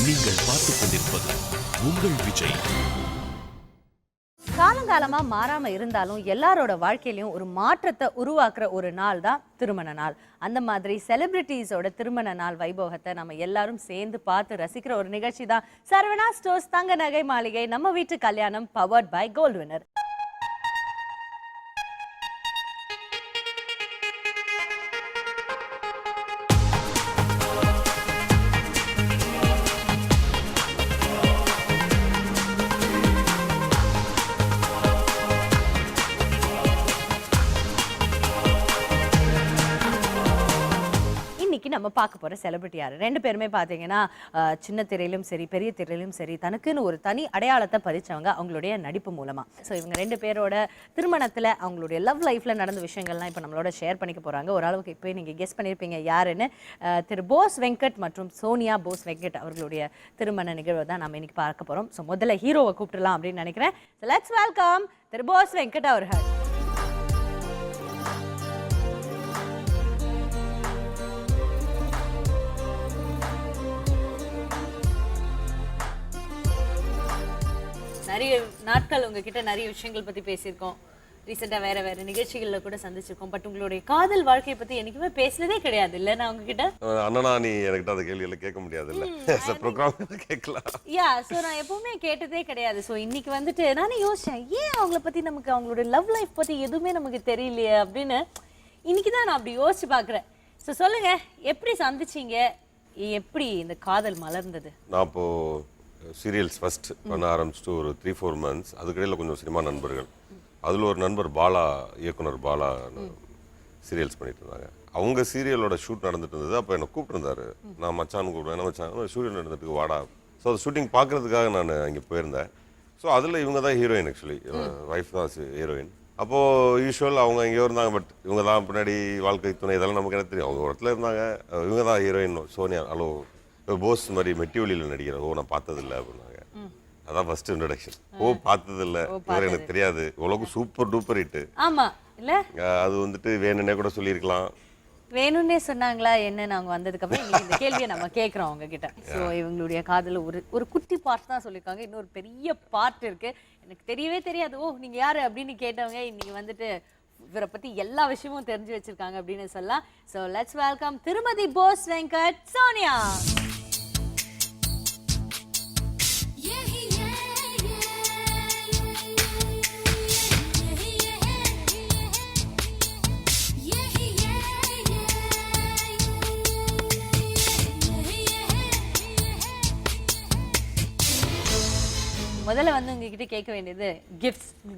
நீங்கள் பார்த்துக் கொண்டிருப்பது உங்கள் விஜய். காலங்காலமா மாறாம இருந்தாலும் எல்லாரோட வாழ்க்கையிலயும் ஒரு மாற்றத்தை உருவாக்குற ஒரு நாள் தான் திருமண நாள். அந்த மாதிரி செலிபிரிட்டிஸோட திருமண நாள் வைபோகத்தை நம்ம எல்லாரும் சேர்ந்து பார்த்து ரசிக்கிற ஒரு நிகழ்ச்சி தான் சரவணா ஸ்டோர்ஸ் தங்க நகை மாளிகை நம்ம வீட்டு கல்யாணம் பவர்ட் பை கோல்ட் வினர். நம்ம பார்க்க போற செலிபிரிட்டி யாரு? ரெண்டு பேருமே பாத்தீங்கன்னா சின்ன திரையிலும் சரி பெரிய திரையிலும் சரி தனக்குன்னு ஒரு தனி அடையாளத்தை பதிச்சவங்க அவங்களுடைய நடிப்பு மூலமா. ஸோ இவங்க ரெண்டு பேரோட திருமணத்துல அவங்களுடைய லவ் லைஃப்ல நடந்த விஷயங்கள்லாம் இப்போ நம்மளோட ஷேர் பண்ணிக்க போறாங்க. ஓரளவுக்கு இப்போ நீங்க கெஸ் பண்ணிருப்பீங்க யாருன்னு. திரு போஸ் வெங்கட் மற்றும் சோனியா போஸ் வெங்கட் அவர்களுடைய திருமண நிகழ்வை தான் நம்ம இன்னைக்கு பார்க்க போறோம். ஸோ முதல்ல ஹீரோவை கூப்பிடலாம் அப்படின்னு நினைக்கிறேன். லெட்ஸ் வெல்கம் திரு போஸ் வெங்கட் அவர்கள். நிறைய நாட்கள் உங்ககிட்ட நிறைய விஷயங்கள் பத்தி பேசியிருக்கோம். ரீசெண்டா வேற வேற நிகழ்ச்சிகள்ல கூட சந்திச்சிருக்கோம். பட் உங்களுடைய காதல் வாழ்க்கையை பத்தி என்னைக்குமே பேசுனதே கிடையாது இல்ல? நான் உங்ககிட்ட அண்ணனா நீ என்கிட்ட அந்த கேள்வியில கேட்க முடியாது இல்ல, ப்ரோகிராம் கேட்கலாம். யா சோ நான் எப்பவுமே கேட்டதே கிடையாது. சோ இன்னைக்கு வந்துட்டு நானே யோசிச்சேன், ஏன் அவங்கள பத்தி நமக்கு அவங்களுடைய லவ் லைஃப் பத்தி எதுவுமே நமக்கு தெரியலையே அப்படின்னு. இன்னைக்கு தான் நான் அப்படி யோசிச்சு பாக்குறேன். சோ சொல்லுங்க, எப்படி சந்திச்சீங்க, எப்படி இந்த காதல் மலர்ந்தது? நான் இப்போ சீரியல்ஸ் ஃபர்ஸ்ட் பண்ண ஆரம்பிச்சுட்டு ஒரு 3-4 months. அதுக்கிடையில் கொஞ்சம் சினிமா நண்பர்கள், அதில் ஒரு நண்பர் பாலா, இயக்குனர் பாலா சீரியல்ஸ் பண்ணிட்டு இருந்தாங்க. அவங்க சீரியலோட ஷூட் நடந்துட்டு இருந்தது. அப்போ என்னை கூப்பிட்டுருந்தாரு. நான் மச்சான்னு கூப்பிடுவேன், என்ன மச்சான் ஷூட்டிங் நடந்துட்டு வாடா. ஸோ அது ஷூட்டிங் பார்க்கறதுக்காக நான் அங்கே போயிருந்தேன். ஸோ அதில் இவங்க தான் ஹீரோயின், ஆக்சுவலி ஒய்ஃப் தான் ஹீரோயின். அப்போது யூஸ்வல் அவங்க எங்கேயோ இருந்தாங்க. பட் இவங்க தான் பின்னாடி வாழ்க்கை துணை, இதெல்லாம் நமக்கு என்ன தெரியும். அவங்க இடத்துல இருந்தாங்க. இவங்க தான் ஹீரோயின் சோனியா. ஹலோ போஸ் மாதிரி மெட்டிவெளியில் நடிக்கிற. ஓ நான் பார்த்ததில்லை அப்படின்னாங்க. அதான் ஃபர்ஸ்ட் இன்ட்ரோடக்ஷன். ஓ பார்த்ததில்ல, இவர் எனக்கு தெரியாது. உலகம் சூப்பர் டூப்பர் ஹிட். ஆமா இல்ல, அது வந்துட்டு வேணும்னே கூட சொல்லியிருக்கலாம். வேணும்னே சொன்னாங்களா என்னன்னு அவங்க வந்ததுக்கு அப்புறம் இந்த கேள்வியை நம்ம கேட்குறோம் அவங்க கிட்ட. ஸோ இவங்களுடைய காதல ஒரு குட்டி பார்ட் தான் சொல்லியிருக்காங்க. இன்னொரு பெரிய பார்ட் இருக்கு. எனக்கு தெரியவே தெரியாது. ஓ நீங்க யாரு அப்படின்னு கேட்டவங்க இன்னைக்கு வந்துட்டு இவரை பத்தி எல்லா விஷயமும் தெரிஞ்சு வச்சிருக்காங்க அப்படின்னு சொல்லலாம். ஸோ லெட்ஸ் வெல்கம் திருமதி போஸ் வெங்கட் சோனியா. முதல்ல வந்து உங்ககிட்ட கேட்க வேண்டியது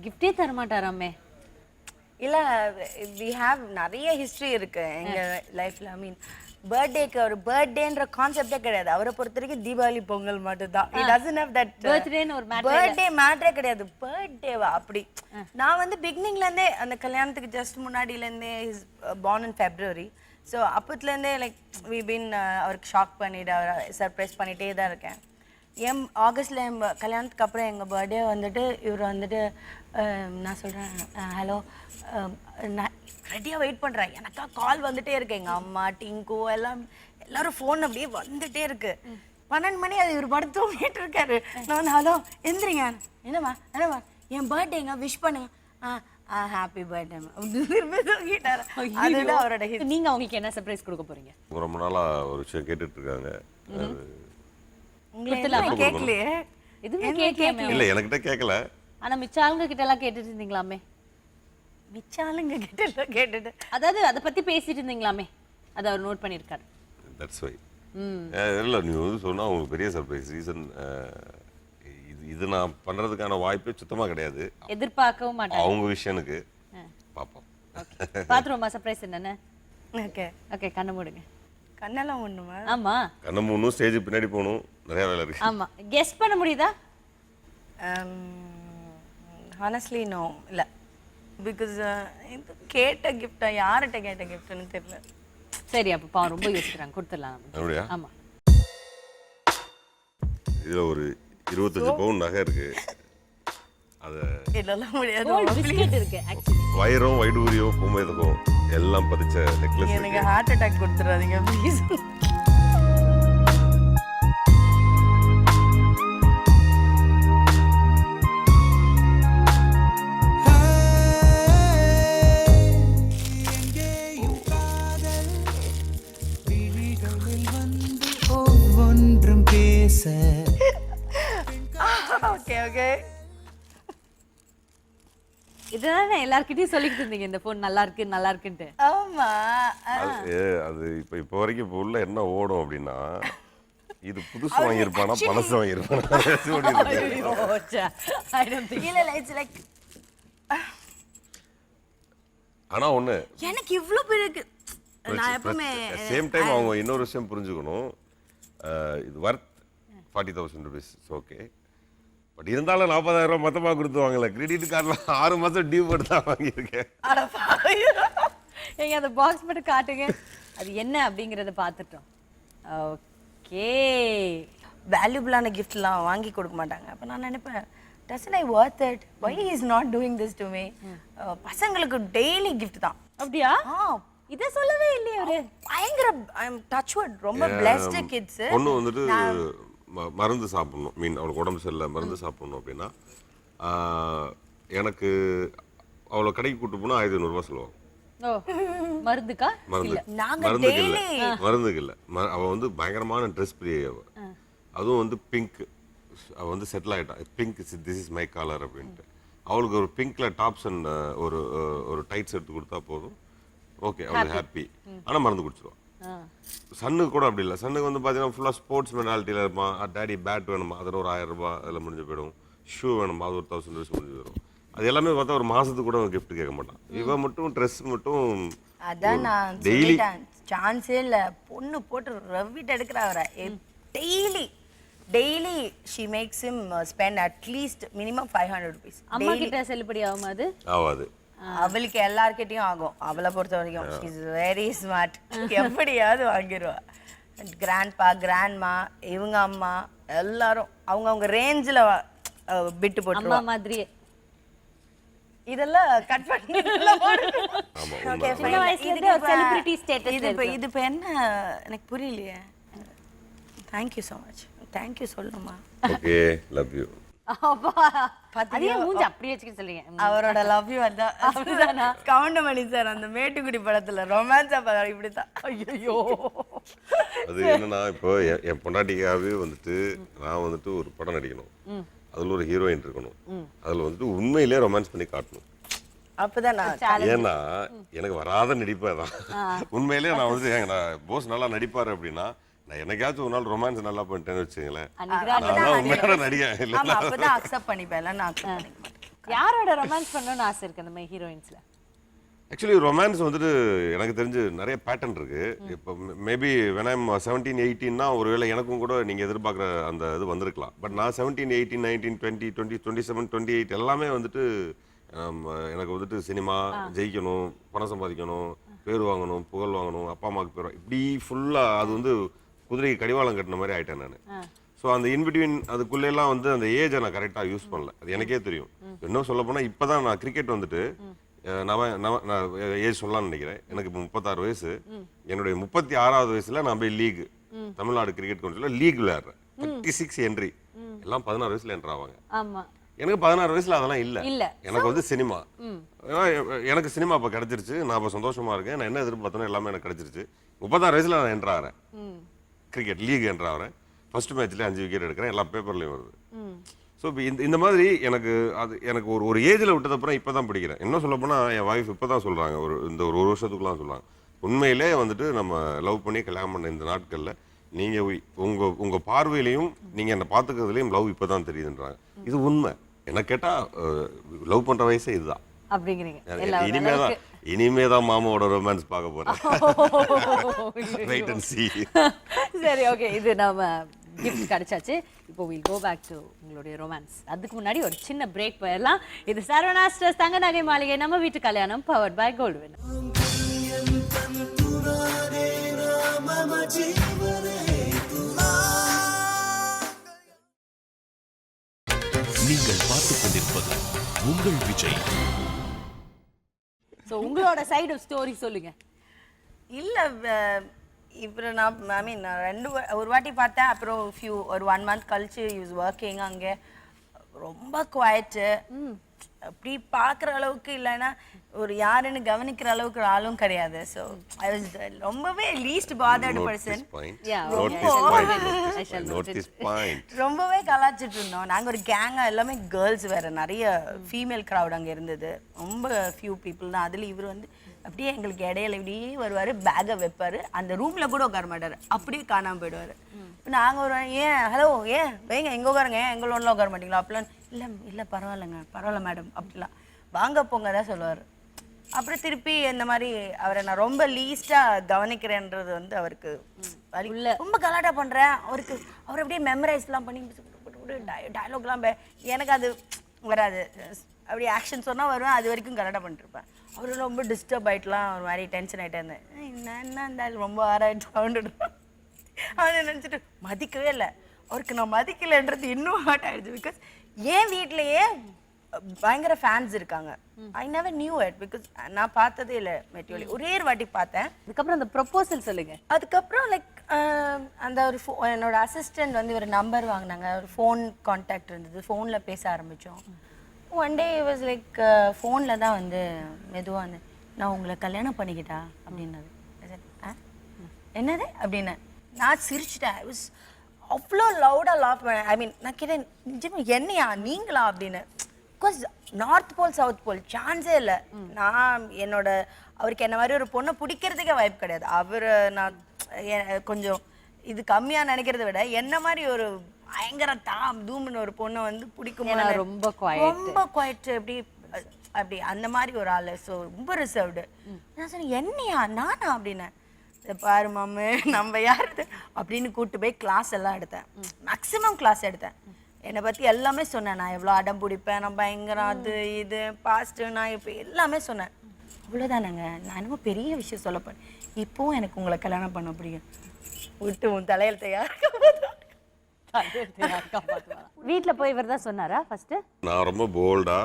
கிஃப்டே தர மாட்டாராமே? இல்லை, வி ஹேவ் நிறைய ஹிஸ்ட்ரி இருக்கு எங்க லைஃப்ல. ஐ மீன் பர்த்டேக்கு ஒரு பர்த்டேன்ற கான்செப்டே கிடையாது. அவரை பொறுத்த வரைக்கும் தீபாவளி பொங்கல் மட்டும் தான். It doesn't have that birthday மேட்டரே கிடையாது. பர்த்டேவா அப்படி. நான் வந்து பிகினிங்ல இருந்தே அந்த கல்யாணத்துக்கு ஜஸ்ட் முன்னாடில இருந்தே is born in February. So அப்பத்துலேருந்தே லைக் வி பின் அவருக்கு ஷாக் பண்ணிட்டு அவரை சர்ப்ரைஸ் பண்ணிட்டே தான் இருக்கேன். ஆகஸ்ட்ல கல்யாணத்துக்கு அப்புறம் எங்கள் பர்த்டே வந்துட்டு இவர் வந்துட்டு நான் சொல்கிறேன், ஹலோ நான் ரெடியாக வெயிட் பண்ணுறேன், எனக்கா கால் வந்துட்டே இருக்கு. எங்கள் அம்மா டிங்கு எல்லாரும் ஃபோன் அப்படியே வந்துட்டே இருக்கு. 12 மணி அது இவர் படுத்து தூங்கிட்டு இருக்காரு. நான் வந்து ஹலோ எந்திரிங்க, என்னம்மா என் பர்த்டேங்க விஷ் பண்ணுங்க, ஹாப்பி பர்த்டே தூங்கிட்டாரு. அதுதான் அவரோட. நீங்கள் அவங்களுக்கு என்ன சர்ப்ரைஸ் கொடுக்க போறீங்க? ரொம்ப நாளாக ஒரு விஷயம் கேட்டுட்டு இருக்காங்க. கேட்கலையே, எதுவுமே கேட்கல. இல்லை எனக்கிட்ட கேட்கல. ஆனா மிச்ச ஆளுங்க கிட்ட எல்லாம் கேட்டுட்டு இருந்தீங்களாமே? மிச்ச ஆளுங்க கிட்ட கேட்டுட்டு அதாவது அதை பத்தி பேசிட்டு இருந்தீங்களாமே? அதை அவர் நோட் பண்ணியிருக்காரு. That's why. இல்லை நீ வந்து சொன்னால் உங்களுக்கு பெரிய சர்ப்ரைஸ். ரீசன் இது நான் பண்ணுறதுக்கான வாய்ப்பே சுத்தமாக கிடையாது. எதிர்பார்க்கவும் மாட்டேன். அவங்க விஷயனுக்கு பார்ப்போம். பார்த்துருவோமா சர்ப்ரைஸ் என்னன்னு? ஓகே ஓகே, கண்ணை மூடுங்க. கண்ணெல்லாம் ஒண்ணுமா? ஆமா, கண்ணை மூடணும், ஸ்டேஜ் பின்னாடி போகணும், நிறைய வேலை இருக்கு. ஆமா, கெஸ் பண்ண முடியுதா? ஹானஸ்ட்லி நோ, இல்ல. பிகாஸ் கேட்ட கிஃப்டா, யார்கிட்ட கேட்ட கிஃப்ட்னு தெரியல. சரி, அப்ப பாவம் ரொம்ப யோசிக்கிறாங்க, கொடுத்துடலாம். அப்படியா? ஆமா. இதுல ஒரு 25 பவுன் நகை இருக்கு. அது இதெல்லாம் முடியாது. பிஸ்கட் இருக்கு ஆக்சுவலி. வைரம், வைடூரியம், கோமேதகம் எல்லாம் பதிச்ச நெக்லஸ். எனக்கு ஹார்ட் அட்டாக் கொடுத்துறாதீங்க ப்ளீஸ். பேச ஓகே ஓகே. இதுதானே எல்லார்கிட்டயும் சொல்லிக்கிட்டு இருந்தீங்க இந்த ஃபோன் நல்லா இருக்கு நல்லா இருக்குன்ட்டு. ஆமா. அது இப்போ வரைக்கும் இப்போ உள்ள என்ன ஓடும் அப்படின்னா இது புதுசு வாங்கியிருப்பானா பழசு வாங்கியிருப்பானா ஐயோ, ச்சே. I don't think. இல்ல இட்ஸ் லைக் ஆனா ஒண்ணு எனக்கு இவ்ளோ பேருக்கு நான் எப்பவுமே சேம் டைம் அவங்க இன்னொரு விஷயம் புரிஞ்சுக்கணும். இது வர்த் 40,000 rupees ஓகே. பட் இருந்தாலும் 40,000 ரூபாய் மொத்தமா கொடுத்து வாங்கல. கிரெடிட் கார்டில் 6 மாசம் டியூ போட்டு தான் வாங்கியிருக்கேன். எங்க அந்த பாக்ஸ் மட்டும் காட்டுங்க. அது என்ன அப்படிங்கறத பார்த்துட்டோம். ஓகே. வேல்யூபிளான கிஃப்ட்லாம் வாங்கி கொடுக்க மாட்டாங்க. அப்ப நான் நினைப்பேன் doesn't I worth it? Why he is not doing this to me? பசங்களுக்கு டெய்லி gift தான். அப்படியா? இத சொல்லவே இல்லையே அவரு. பயங்கர ஐ அம் டச்வுட் ரொம்ப blessed kids. பொண்ணு வந்துட்டு மருந்து சாப்பிடணும். மீன் அவளுக்கு உடம்பு சரியில்லை மருந்து சாப்பிடணும் அப்படின்னா எனக்கு அவளை கடைக்கு கூட்டு போனா 1500 ரூபாய் சொல்லுவாங்க. ஓ மருந்துக்கா? மருந்து நாங்க மருந்துக்கு இல்ல daily மருந்துக்கு இல்ல. அவ வந்து பயங்கரமான ட்ரெஸ் பிரியை அவ. அதுவும் வந்து பிங்க். அவ வந்து செட்டில் ஆயிட்டா. Pink this is my colour அப்படின்ட்டு. அவளுக்கு ஒரு பிங்க்ல டாப்ஸ் அண்ட் ஒரு டைட்ஸ் எடுத்து கொடுத்தா போதும். ஓகே அவளுக்கு ஹாப்பி. ஆனா மருந்து குடிச்சிருவான். சன்னுக்கு கூட அப்படி இல்லை. சன்னுக்கு வந்து பார்த்தீங்கன்னா ஃபுல்லாக ஸ்போர்ட்ஸ் மென்டாலிட்டியில் இருப்பான். டேடி பேட் வேணுமா அதில் ஒரு 1000 ரூபாய் அதில் முடிஞ்சு போயிடும். ஷூ வேணுமா அது ஒரு 1000 rupees முடிஞ்சு போயிடும். அது எல்லாமே பார்த்தா ஒரு மாசத்துக்கு கூட கிஃப்ட் கேட்க மாட்டான். இவன் மட்டும் ட்ரெஸ் மட்டும் அதான் நான் டெய்லி சான்ஸே இல்ல. பொண்ணு போட்டு ரவிட் எடுக்கிறா அவரை. Daily she makes him spend at least minimum 500 rupees. அம்மா கிட்ட செல்லுபடி ஆகுமா அது? ஆகாது. அவளுக்கு எல்லார்கிட்டயும் ஆகும். அவளை பொறுத்த வரைக்கும் she is very smart. எப்படியாவது வாங்கிடுவா. கிராண்ட்பா கிராண்ட்மா இவங்க அம்மா எல்லாரும் அவங்க ரேஞ்சில் பிட்டு போட்டு அம்மா மாதிரியே. இதெல்லாம் கட் பண்ணி ஓகே சின்ன வயசுல இருந்தே ஒரு செலிபிரிட்டி ஸ்டேட்டஸ். இது இப்போ என்ன எனக்கு புரியலையே. Thank you so much. Thank you சொல்லுமா. Okay love you. அப்பா அதே மூஞ்சி அப்படியே வச்சுக்க சொல்றீங்க. அவரோட லவ் யூ அதான் கவுண்டமணி சார் அந்த மேட்டுக்குடி படத்துல ரொமான்ஸா படம் இப்படிதான். ஐயோ அது என்னன்னா இப்போ என் பொண்டாட்டிக்காவே வந்துட்டு நான் வந்துட்டு ஒரு படம் நடிக்கணும். அதுல ஒரு ஹீரோயின் இருக்கணும். அதுல வந்துட்டு உண்மையிலே ரொமான்ஸ் பண்ணி காட்டணும். அப்பதான் நான் ஏன்னா எனக்கு வராத நடிப்பதான். உண்மையிலே நான் வந்து போஸ் நல்லா நடிப்பாரு அப்படின்னா நான் என்னைக்காச்சும் ஒரு நாள் ரொமான்ஸ் நல்லா பண்ணிட்டேன்னு வச்சுங்களேன். உண்மையான நடிகன் இல்லை. அப்பதான் அக்செப்ட் பண்ணிப்பேன். நான் அக்செப்ட் பண்ணிக்க மாட்டேன். யாரோட ரொமான்ஸ் பண்ணணும்னு ஆசை இருக்கு அந்த மாதிரி ஹீரோயின்ஸ்ல? ஆக்சுவலி ரொமான்ஸ் வந்துட்டு எனக்கு தெரிஞ்சு நிறைய பேட்டர்ன் இருக்கு. இப்போ மேபி when I'm 17, 18னா ஒருவேளை எனக்கும் கூட நீங்க எதிர்பார்க்குற அந்த இது வந்திருக்கலாம். பட் நான் 17, 18, 19, 20, 20, 27, 28 எல்லாமே வந்துட்டு எனக்கு வந்துட்டு சினிமா ஜெயிக்கணும், பணம் சம்பாதிக்கணும், பேர் வாங்கணும், புகழ் வாங்கணும், அப்பா அம்மாவுக்கு பேர் இப்படி ஃபுல்லா அது வந்து குதிரைக்கு கடிவாளம் கட்டின மாதிரி ஆயிட்டேன் நான். ஸோ அந்த இன்பிட்வீன் அதுக்குள்ளெல்லாம் வந்து அந்த ஏஜை நான் கரெக்டாக யூஸ் பண்ணல. அது எனக்கே தெரியும். இன்னும் சொல்ல போனால் இப்போ தான் நான் கிரிக்கெட் வந்துட்டு நான் ஏஜ் சொல்லலாம்னு நினைக்கிறேன். எனக்கு இப்போ 36 வயசு. என்னுடைய 36வது வயசுல நான் போய் லீக் தமிழ்நாடு கிரிக்கெட் கவுன்சிலில் லீக் விளையாடுறேன். 36 என்ட்ரி. எல்லாம் 16 வயசுல என்ட்ரு ஆவாங்க. எனக்கு 16 வயசுல அதெல்லாம் இல்லை. எனக்கு வந்து சினிமா. எனக்கு சினிமா இப்போ கிடைச்சிருச்சு. நான் இப்போ சந்தோஷமா இருக்கேன். நான் என்ன எதிர்பார்த்தனோ எல்லாமே எனக்கு கிடைச்சிருச்சு. 36 வயசுல நான் என்ட்ரு ஆகிறேன். கிரிக்கெட் லீக் என்ட்ரு ஆகிறேன். ஃபர்ஸ்ட் மேட்ச்லேயே 5 விக்கெட் எடுக்கிறேன். எல்லா பேப்பர்லையும் வருது. ஸோ இப்போ இந்த மாதிரி எனக்கு ஒரு ஏஜில் விட்டதப்புறம் இப்போ தான் பிடிக்கிறேன். இன்னும் சொல்ல போனால் என் வைஃப் இப்போ தான் சொல்கிறாங்க. ஒரு வருஷத்துக்குலாம் சொல்கிறாங்க. உண்மையிலே வந்துட்டு நம்ம லவ் பண்ணி கல்யாணம் பண்ண இந்த நாட்களில் நீங்கள் உங்கள் பார்வையிலையும் நீங்கள் என்னை பார்த்துக்கிறதுலையும் லவ் இப்போ தான் தெரியுதுன்றாங்க. இது உண்மை. என்ன கேட்டால் லவ் பண்ணுற வயசே இதுதான் அப்படிங்கிறீங்க. இனிமேதான் மாமாவோட ரொமான்ஸ் பார்க்க போறேன். Wait and see. சரி ஓகே இது நம்ம கிஃப்ட் கிடைச்சாச்சு. இப்போ we'll go back to உங்களுடைய ரொமான்ஸ். அதுக்கு முன்னாடி ஒரு சின்ன பிரேக் போயிடலாம். இது சரவணாஸ்டர்ஸ் தங்க நகை மாளிகை நம்ம வீட்டு கல்யாணம் பவர்ட் பை கோல்ட்வின். நீங்கள் பார்த்துக் கொண்டிருப்பது உங்கள் விஜய். சோ உங்களோட சைடு ஆஃப் ஸ்டோரி சொல்லுங்க. இல்ல இப்போ நான் ஐ மீன் ஒரு வாட்டி பார்த்தேன். அப்புறம் ஒரு 1 month கழிச்சு he was working அங்கே ரொம்ப குவைட்டு. அப்படி பார்க்குற அளவுக்கு இல்லைன்னா ஒரு யாருன்னு கவனிக்கிற அளவுக்கு ஒரு ஆளும் கிடையாது. ஸோ ஐ வாஸ் ரொம்பவே லீஸ்ட் பாதர்டு பர்சன். ரொம்பவே கலாச்சிட்டு இருந்தோம். நாங்கள் ஒரு கேங்காக எல்லாமே கேர்ள்ஸ் வேறு, நிறைய ஃபீமேல் க்ரௌட் அங்கே இருந்தது. ரொம்ப ஃபியூ பீப்புள் தான். அதில் இவர் வந்து அப்படியே எங்களுக்கு இடையில இப்படியே வருவார், பேக்கை வைப்பார், அந்த ரூமில் கூட உட்கார மாட்டார், அப்படியே காணாமல் போயிடுவார். இப்போ நாங்கள் ஒரு ஏன் ஹலோ ஏன் வைங்க எங்கே உட்காருங்க, எங்களோடலாம் உட்கார மாட்டீங்களா அப்படிலாம். இல்லை இல்லை பரவாயில்லைங்க, பரவாயில்ல மேடம் அப்படிலாம், வாங்க போங்க தான் சொல்லுவார். அப்புறம் திருப்பி இந்த மாதிரி அவரை நான் ரொம்ப லீஸ்டாக கவனிக்கிறேன்றது வந்து அவருக்கு ரொம்ப கலாட்டா பண்ணுறேன். அவர் அப்படியே மெமரைஸ்லாம் பண்ணி டயலாக்லாம் எனக்கு அது வராது. அப்படி ஆக்ஷன் சொன்னால் வருவேன், அது வரைக்கும் கலாட்டா பண்ணிட்டுருப்பேன். அவர் ரொம்ப டிஸ்டர்ப் ஆகிட்டுலாம் ஒரு மாதிரி டென்ஷன் ஆகிட்டே இருந்தேன். என்ன இருந்தாலும் ரொம்ப ஆராய்ச்சி அவனை நினச்சிட்டு மதிக்கவே இல்லை. அவருக்கு நான் மதிக்கலைன்றது இன்னும் ஹார்ட் ஆகிடுச்சு. பிகாஸ் என் வீட்லேயே பயங்கர ஃபேன்ஸ் இருக்காங்க. I never new it because நான் பார்த்ததே இல்லை மெட்டியோலி. ஒரே ஒரு வாட்டி பார்த்தேன். அதுக்கப்புறம் அந்த ப்ரொபோசல் சொல்லுங்க. அதுக்கப்புறம் லைக் அந்த ஒரு என்னோட அசிஸ்டன்ட் வந்து ஒரு நம்பர் வாங்கினாங்க, ஒரு ஃபோன் கான்டாக்ட் இருந்தது, ஃபோனில் பேச ஆரம்பித்தோம். ஒன் டே வாஸ் லைக் ஃபோனில் தான் வந்து மெதுவாக வந்து நான் உங்களை கல்யாணம் பண்ணிக்கிட்டா அப்படின்னாரு. என்னது அப்படின்னு நான் சிரிச்சிட்டேன். ஐ வாஸ் அவ்வளோ லவுடாக லாஃப் பண்ணேன். ஐ மீன் நான் கேட்டேன் நிஜமா என்னையா நீங்களா அப்படின்னு. Because north pole south pole சான்ஸே இல்லை. நான் என்னோட அவருக்கு என்ன மாதிரி ஒரு பொண்ணை பிடிக்கிறதுக்கே வாய்ப்பு கிடையாது. அவர் நான் கொஞ்சம் இது கம்மியாக நினைக்கிறத விட என்ன மாதிரி ஒரு பயங்கர தாம் தூம்னு ஒரு பொண்ணை வந்து பிடிக்கும். ரொம்ப குவைட் அப்படி அந்த மாதிரி ஒரு ஆள். ஸோ ரொம்ப ரிசர்வ்டு. நான் சொன்னேன் என்னையா நானா அப்படின்னு. பாரு மாமு நம்ம யாரு அப்படின்னு கூப்பிட்டு போய் கிளாஸ் எல்லாம் எடுத்தேன். மேக்ஸிமம் கிளாஸ் எடுத்தேன். என்னை பற்றி எல்லாமே சொன்னேன். நான் எவ்வளோ அடம் பிடிப்பேன், நான் பயங்கர அது இது பாஸ்ட்டு, நான் இப்போ எல்லாமே சொன்னேன். அவ்வளோதானங்க, நான் என்னமோ பெரிய விஷயம் சொல்லப்பேன். இப்போவும் எனக்கு உங்களை கல்யாணம் பண்ண பிடிக்கும். விட்டு உன் தலையெழுத்தை யாருக்கு வீட்ல போய் இவர் தான் சொன்னாரா ஃபர்ஸ்ட்? நான் ரொம்ப போல்டா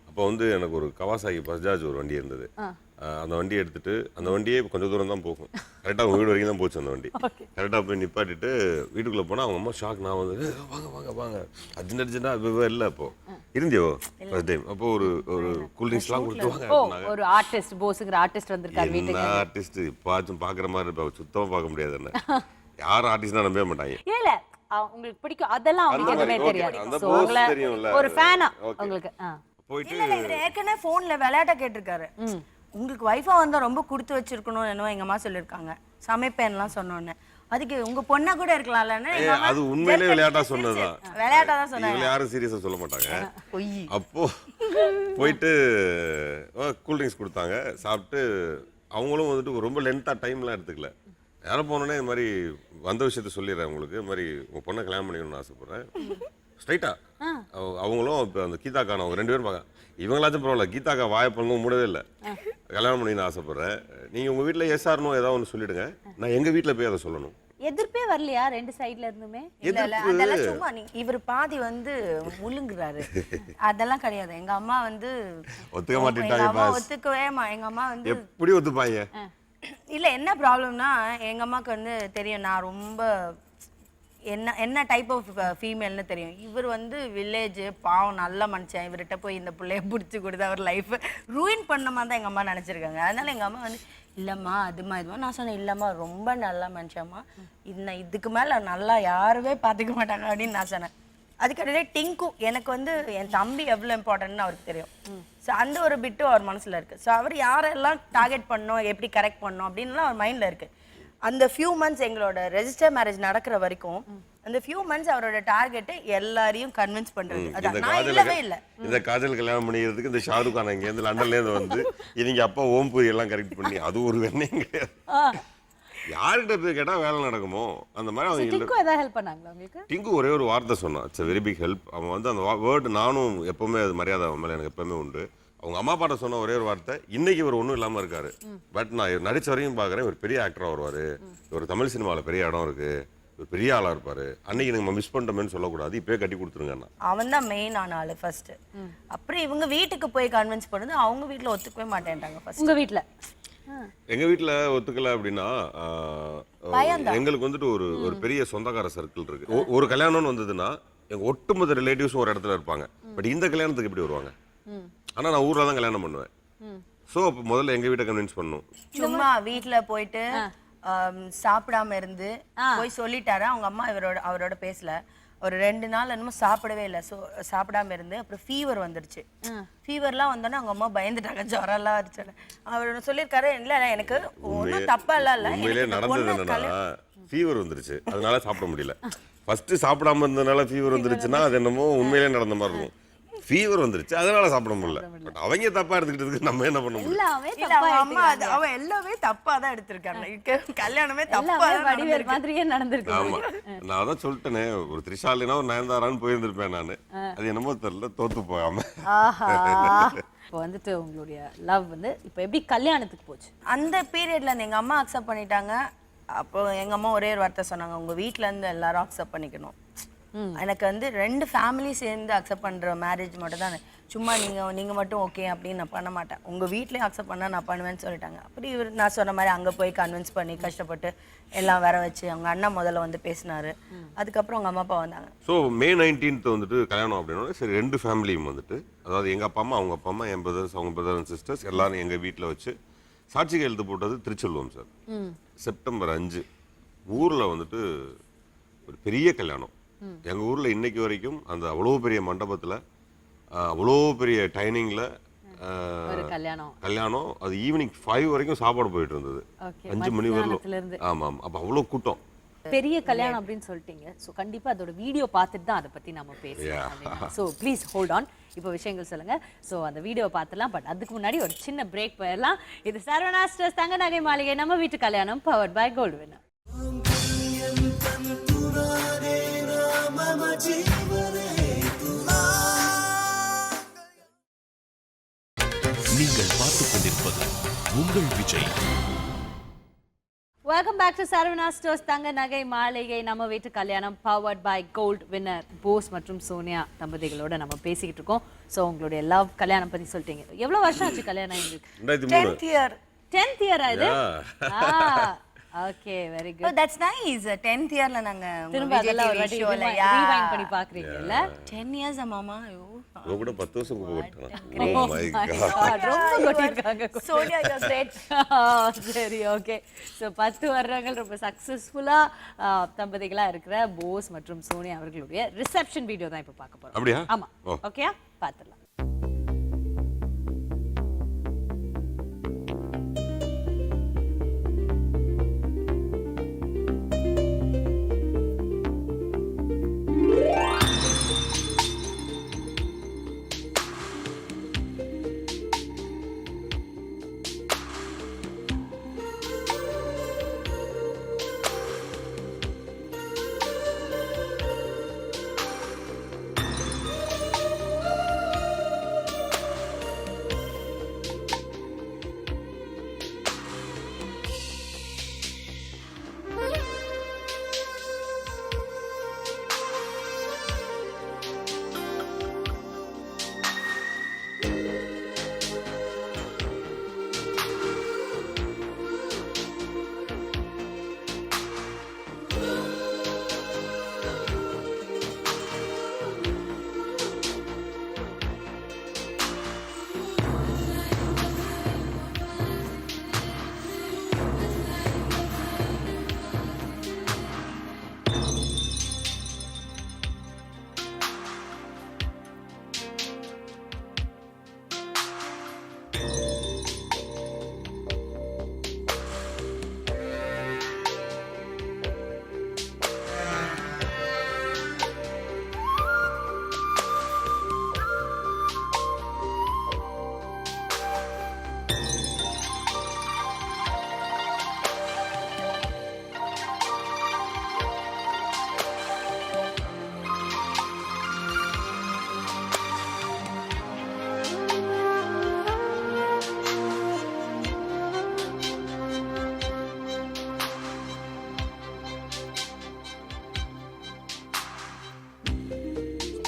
அப்போ வந்து எனக்கு ஒரு கவாசாகி பஜாஜ் ஒரு வண்டி இருந்தது. அந்த வண்டியை எடுத்துட்டு அந்த வண்டியே கொஞ்சம் தூரம் தான் போகும். கரெக்டாக அவங்க வீடு வரைக்கும் தான் போச்சு அந்த வண்டி. கரெக்டாக போய் நிப்பாட்டிட்டு வீட்டுக்குள்ளே போனால் அவங்க அம்மா ஷாக். நான் வந்து வாங்க வாங்க வாங்க அர்ஜென்ட்டாக இல்லை அப்போ இருந்தியோ ஃபர்ஸ்ட் டைம். அப்போ ஒரு கூல்ட்ரிங்க்ஸ்லாம் கொடுத்துவாங்க. ஒரு ஆர்டிஸ்ட் போஸ்ங்கிற ஆர்டிஸ்ட் வந்திருக்காரு வீட்டுக்கு. ஆர்டிஸ்ட் இப்பாச்சும் பார்க்குற மாதிரி இருப்பா, சுத்தமாக பார்க்க முடியாது. என்ன யாரும் ஆர்டிஸ்ட் தான் நம்பவே மாட்டாங்க. இல்ல உங்களுக்கு பிடிக்கும் அதெல்லாம் உங்களுக்கு எதுவுமே தெரியாது. ஒரு ஃபேனா உங்களுக்கு போயிட்டு ஏற்கனவே ஃபோன்ல விளையாட்ட கேட்டிருக்காரு. உங்களுக்கு வைஃபா வந்தா ரொம்ப கொடுத்து வச்சிருக்கணும் என்னவோ எங்க அம்மா சொல்லியிருக்காங்க. சமைப்பேன்லாம் சொன்னோன்னே அதுக்கு உங்க பொண்ணா கூட இருக்கலாம்லன்னு. அது உண்மையிலே விளையாட்டா சொன்னதுதான். விளையாட்டா தான் சொன்னாங்க. யாரும் சீரியஸா சொல்ல மாட்டாங்க. அப்போ போயிட்டு கூல் ட்ரிங்க்ஸ் கொடுத்தாங்க. சாப்பிட்டு அவங்களும் வந்துட்டு ரொம்ப லென்த்தா டைம்லாம் எடுத்துக்கல. யாரும் போனோடனே இது மாதிரி வந்த விஷயத்த சொல்லிடுறேன் உங்களுக்கு. இது மாதிரி உங்க பொண்ணை கல்யாணம் பண்ணிக்கணும்னு ஆசைப்படுறேன் ஸ்ட்ரைட்டா. அவங்களும் இப்போ அந்த கீதாக்கான அவங்க 2 பேரும் பார்க்க இவங்களாச்சும் பரவாயில்ல. கீதாக்கா வாய்ப்பெல்லாம் மூடவே இல்லை. கல்யாணம் பண்ணின்னு ஆசைப்படுறேன். நீங்கள் உங்கள் வீட்டில் எஸ்ஆர்னோ ஏதாவது ஒன்று சொல்லிடுங்க, நான் எங்கள் வீட்டில் போய் அதை சொல்லணும். எதிர்ப்பே வரலையா 2 சைடுல இருந்துமே? அதெல்லாம் சும்மா இவர் பாதி வந்து முழுங்குறாரு. அதெல்லாம் கிடையாது. எங்க அம்மா வந்து ஒத்துக்க மாட்டேன்ட்டாங்க. ஒத்துக்கவே எங்க அம்மா வந்து எப்படி ஒத்துப்பாங்க? இல்லை என்ன ப்ராப்ளம்னா எங்க அம்மாவுக்கு வந்து தெரியும் நான் ரொம்ப என்ன டைப் ஆஃப் ஃபீமேல்னு தெரியும். இவர் வந்து வில்லேஜ் பாவம் நல்ல மனுஷன். இவர்கிட்ட போய் இந்த பிள்ளைய பிடிச்சி கொடுத்து அவர் லைஃப் ரூயின் பண்ண மாதிரி தான் எங்கள் அம்மா நினச்சிருக்காங்க. அதனால எங்கள் அம்மா வந்து இல்லைம்மா அதுமா இதுமா. நான் சொன்னேன் இல்லைம்மா ரொம்ப நல்ல மனுஷம்மா, இதுக்கு மேலே நல்லா யாருமே பார்த்துக்க மாட்டாங்க அப்படின்னு நான் சொன்னேன். அதுக்கடையே டிங்கு எனக்கு வந்து என் தம்பி எவ்வளோ இம்பார்ட்டன்ட்னு அவருக்கு தெரியும். ஸோ அந்த ஒரு பிட்டும் அவர் மனசில் இருக்குது. ஸோ அவர் யாரெல்லாம் டார்கெட் பண்ணோம் எப்படி கரெக்ட் பண்ணோம் அப்படின்லாம் அவர் மைண்டில் இருக்குது. அந்த ஃபியூ மந்த்ஸ் எங்களோட ரெஜிஸ்டர் மேரேஜ் நடக்கிற வரைக்கும் அந்த ஃபியூ மந்த்ஸ் அவரோட டார்கெட் எல்லாரையும் கன்வின்ஸ் பண்றது. அதான் நான் இல்லவே இல்லை. இந்த காஜல் கல்யாணம் பண்ணிக்கிறதுக்கு இந்த ஷாருக் கான் இங்கேருந்து லண்டன்லேருந்து வந்து இவங்க அப்பா ஓம்பூரி எல்லாம் கரெக்ட் பண்ணி அது ஒரு வெண்ணையும் கிடையாது. யார்கிட்ட போய் கேட்டால் வேலை நடக்குமோ அந்த மாதிரி அவங்க டிங்கு ஏதாவது ஹெல்ப் பண்ணாங்களா உங்களுக்கு? டிங்கு ஒரே ஒரு வார்த்தை சொன்னான். It's very big help. அவன் வந்து அந்த வேர்டு நானும் எப்பவுமே அது மரியாதை அவன் மேலே எனக்கு எப்பவுமே உண்டு. அவங்க அம்மா பாட்ட சொன்ன ஒரே ஒரு வார்த்தை, இன்னைக்கு இவர் ஒன்றும் இல்லாமல் இருக்காரு, பட் நான் நடிச்ச வரையும் பார்க்குறேன் இவர் பெரிய ஆக்டராக வருவார், இவர் தமிழ் சினிமாவில் பெரிய இடம் இருக்கு, இவர் பெரிய ஆளாக இருப்பார், அன்னைக்கு நம்ம மிஸ் பண்ணிட்டோமேன்னு சொல்லக்கூடாது, இப்போயே கட்டி கொடுத்துருங்க. அவன் தான் மெயின் ஆன ஆள் ஃபர்ஸ்ட். அப்புறம் இவங்க வீட்டுக்கு போய் கன்வின்ஸ் பண்ணுது. அவங்க வீட்டில் ஒத்துக்கவே மாட்டேன்ட்டாங்க. ஃபர்ஸ்ட் உங்கள் வீட்டில் எங்கள் வீட்டில் ஒத்துக்கல அப்படின்னா எங்களுக்கு வந்துட்டு ஒரு பெரிய சொந்தக்கார சர்க்கிள் இருக்கு. ஒரு கல்யாணம்னு வந்ததுன்னா எங்கள் ஒட்டுமொத்த ரிலேட்டிவ்ஸும் ஒரு இடத்துல இருப்பாங்க. பட் இந்த கல்யாணத்துக்கு எப்படி வருவாங்க? ஆனா நான் ஊர்ல தான் கல்யாணம் பண்ணுவேன். சோ அப்ப முதல்ல எங்க வீட்டை கன்வின்ஸ் பண்ணணும். சும்மா வீட்ல போயிட்டு சாப்பிடாம இருந்து போய் சொல்லிட்டாரு. அவங்க அம்மா அவரோட பேசல. ஒரு 2 நாள் என்னமோ சாப்பிடவே இல்லை. ஸோ சாப்பிடாம இருந்து அப்புறம் ஃபீவர் வந்துடுச்சு. ஃபீவர்லாம் வந்தோன்னே அவங்க அம்மா பயந்துட்டாங்க, ஜுரம்லாம் அடிச்சாங்க. அவர் சொல்லியிருக்காரு, இல்லை எனக்கு ஒன்றும் தப்பா இல்லை. உண்மையிலே நடந்தது என்னன்னா ஃபீவர் வந்துருச்சு, அதனால சாப்பிட முடியல. ஃபர்ஸ்ட் சாப்பிடாம இருந்ததுனால ஃபீவர் வந்துருச்சுன்னா அது என்னமோ உண்மையிலே நடந்த மாதிரி இருக்கும். ஃபீவர் வந்துருச்சு அதனால சாப்பிட முடியல. பட் அவங்க தப்பா எடுத்துக்கிட்டதுக்கு நம்ம என்ன பண்ண முடியும்? அம்மா அவ எல்லாமே தப்பா தான் எடுத்திருக்காங்க. கல்யாணமே தப்பா வடிவேல் மாதிரியே நடந்திருக்கு. ஆமா, நான் அதான் சொல்லிட்டேனே, ஒரு த்ரிஷாலினா ஒரு நயன்தாரான்னு போயிருந்திருப்பேன் நான். அது என்னமோ தெரியல, தோத்து போகாம. இப்போ வந்துட்டு உங்களுடைய லவ் வந்து இப்போ எப்படி கல்யாணத்துக்கு போச்சு? அந்த பீரியட்ல எங்க அம்மா அக்செப்ட் பண்ணிட்டாங்க. அப்போ எங்க அம்மா ஒரே ஒரு வார்த்தை சொன்னாங்க, உங்க வீட்ல இருந்து எல்லாரும் அக்செப்ட் பண்ணிக்கணும். எனக்கு வந்து 2 ஃபேமிலி சேர்ந்து அக்செப்ட் பண்ற மேரேஜ் மட்டும் தான். சும்மா நீங்க மட்டும் ஓகே அப்படின்னு நான் பண்ண மாட்டேன். உங்க வீட்லயும் அக்செப்ட் பண்ணா நான் பண்ணுவேன்னு சொல்லிட்டாங்க. அப்படி இவர் நான் சொன்ன மாதிரி அங்க போய் கன்வின்ஸ் பண்ணி கஷ்டப்பட்டு எல்லாம் வர வச்சு அவங்க அண்ணா முதல்ல வந்து பேசினாரு. அதுக்கப்புறம் அவங்க அம்மா அப்பா வந்தாங்க. ஸோ May 19th வந்துட்டு கல்யாணம் அப்படின்னா சரி 2 ஃபேமிலியும் வந்துட்டு, அதாவது எங்க அப்பா அம்மா, அவங்க அப்பா அம்மா, என் பிரதர்ஸ், அவங்க பிரதர் அண்ட் சிஸ்டர்ஸ் எல்லாரும் எங்க வீட்டில் வச்சு சாட்சி கையெழுத்து போட்டது திருச்செல்வம் சார். செப்டம்பர் 5 ஊர்ல வந்துட்டு ஒரு பெரிய கல்யாணம். எங்க ஊர்ல இன்னைக்கு வரைக்கும் அந்த அவ்வளோ பெரிய மண்டபத்துல அவ்வளோ பெரிய டைனிங்ல கல்யாணம். அது ஈவினிங் 5 வரைக்கும் சாப்பாடு போயிட்டு இருந்தது, 5 மணி வரலும். ஆமா, அப்ப அவ்வளோ கூட்டம். பெரிய கல்யாணம் அப்படின்னு சொல்லிட்டீங்க. ஸோ கண்டிப்பா அதோட வீடியோ பார்த்துட்டு தான் அதை பத்தி நம்ம பேசலாம். ஸோ ப்ளீஸ் ஹோல்ட் ஆன், இப்போ விஷயங்கள் சொல்லுங்க. ஸோ அந்த வீடியோ பார்த்துலாம். பட் அதுக்கு முன்னாடி ஒரு சின்ன பிரேக் போயிடலாம். இது சரவணா ஸ்டோர்ஸ் தங்க நகை மாளிகை நம்ம வீட்டு கல்யாணம், பவர்ட் பை கோல்டு வின்னர். நீங்கள் பார்த்துக் கொண்டிருப்பது உங்கள் Vijay. Welcome back to Saravana stores தங்க நகை மாளிகை நம்ம வீட்டு கல்யாணம், powered by gold winner. Bose மற்றும் சோனியா தம்பதிகளோட நம்ம பேசிக்கிட்டு இருக்கோம். ஸோ உங்களுடைய லவ் கல்யாணம் பத்தி சொல்லிட்டீங்க. எவ்வளவு வருஷம் ஆச்சு கல்யாணம் எங்களுக்கு? 10th year ஆகுது. Okay, very good. Oh, that's nice. 10th yearல நாங்க திரும்ப அதெல்லாம் ஒரு வாட்டி ரீவைண்ட் பண்ணி பாக்குறீங்கல்ல? 10 years மாமா. இவ கூட 10 வருஷம் போட்டேன். Oh my god, ரொம்ப கொட்டிருக்காங்க. Sonia you are great. சரி, ஓகே. சோ 10 வருடங்கள் ரொம்ப சக்சஸ்ஃபுல்லா தம்பதிகளா இருக்கிற போஸ் மற்றும் சோனியா அவர்களுடைய ரிசப்ஷன் வீடியோ தான் இப்ப பார்க்க போறோம். அப்படியே? ஆமா. ஓகேயா? பாத்துடலாம்.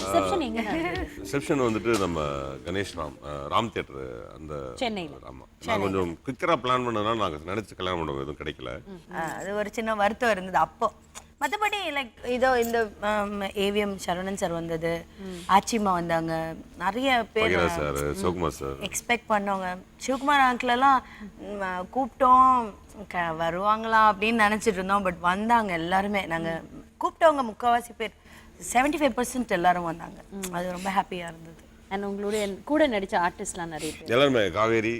ரிசப்ஷன் எங்க நடந்தது? ரிசப்ஷன் வந்துட்டு நம்ம கணேஷ் ராம் தியேட்டர் அந்த சென்னையில. ஆமா, நான் கொஞ்சம் குயிக்கரா பிளான் பண்ணதுனால நாங்க நினைச்சு கல்யாணம் பண்ண எதுவும் கிடைக்கல. அது ஒரு சின்ன வருத்தம் இருந்தது அப்போ. மற்றபடி லைக் இதோ இந்த ஏவிஎம் சரவணன் சார் வந்தது, ஆச்சிமா வந்தாங்க, நிறைய பேர் சார், சிவகுமார் சார் எக்ஸ்பெக்ட் பண்ணவங்க. சிவகுமார் அங்கிள் எல்லாம் கூப்பிட்டோம் வருவாங்களா அப்படின்னு நினைச்சிட்டு இருந்தோம். பட் வந்தாங்க எல்லாருமே. நாங்க கூப்பிட்டவங்க முக்கால்வாசி பேர் 75% எல்லாரும் வந்தாங்க. அது ரொம்ப ஹாப்பியா இருந்தது. அண்ட் உங்களுடைய கூட நடிச்ச ஆர்டிஸ்ட்லாம் நிறைய பேர் எல்லாருமே காவேரி,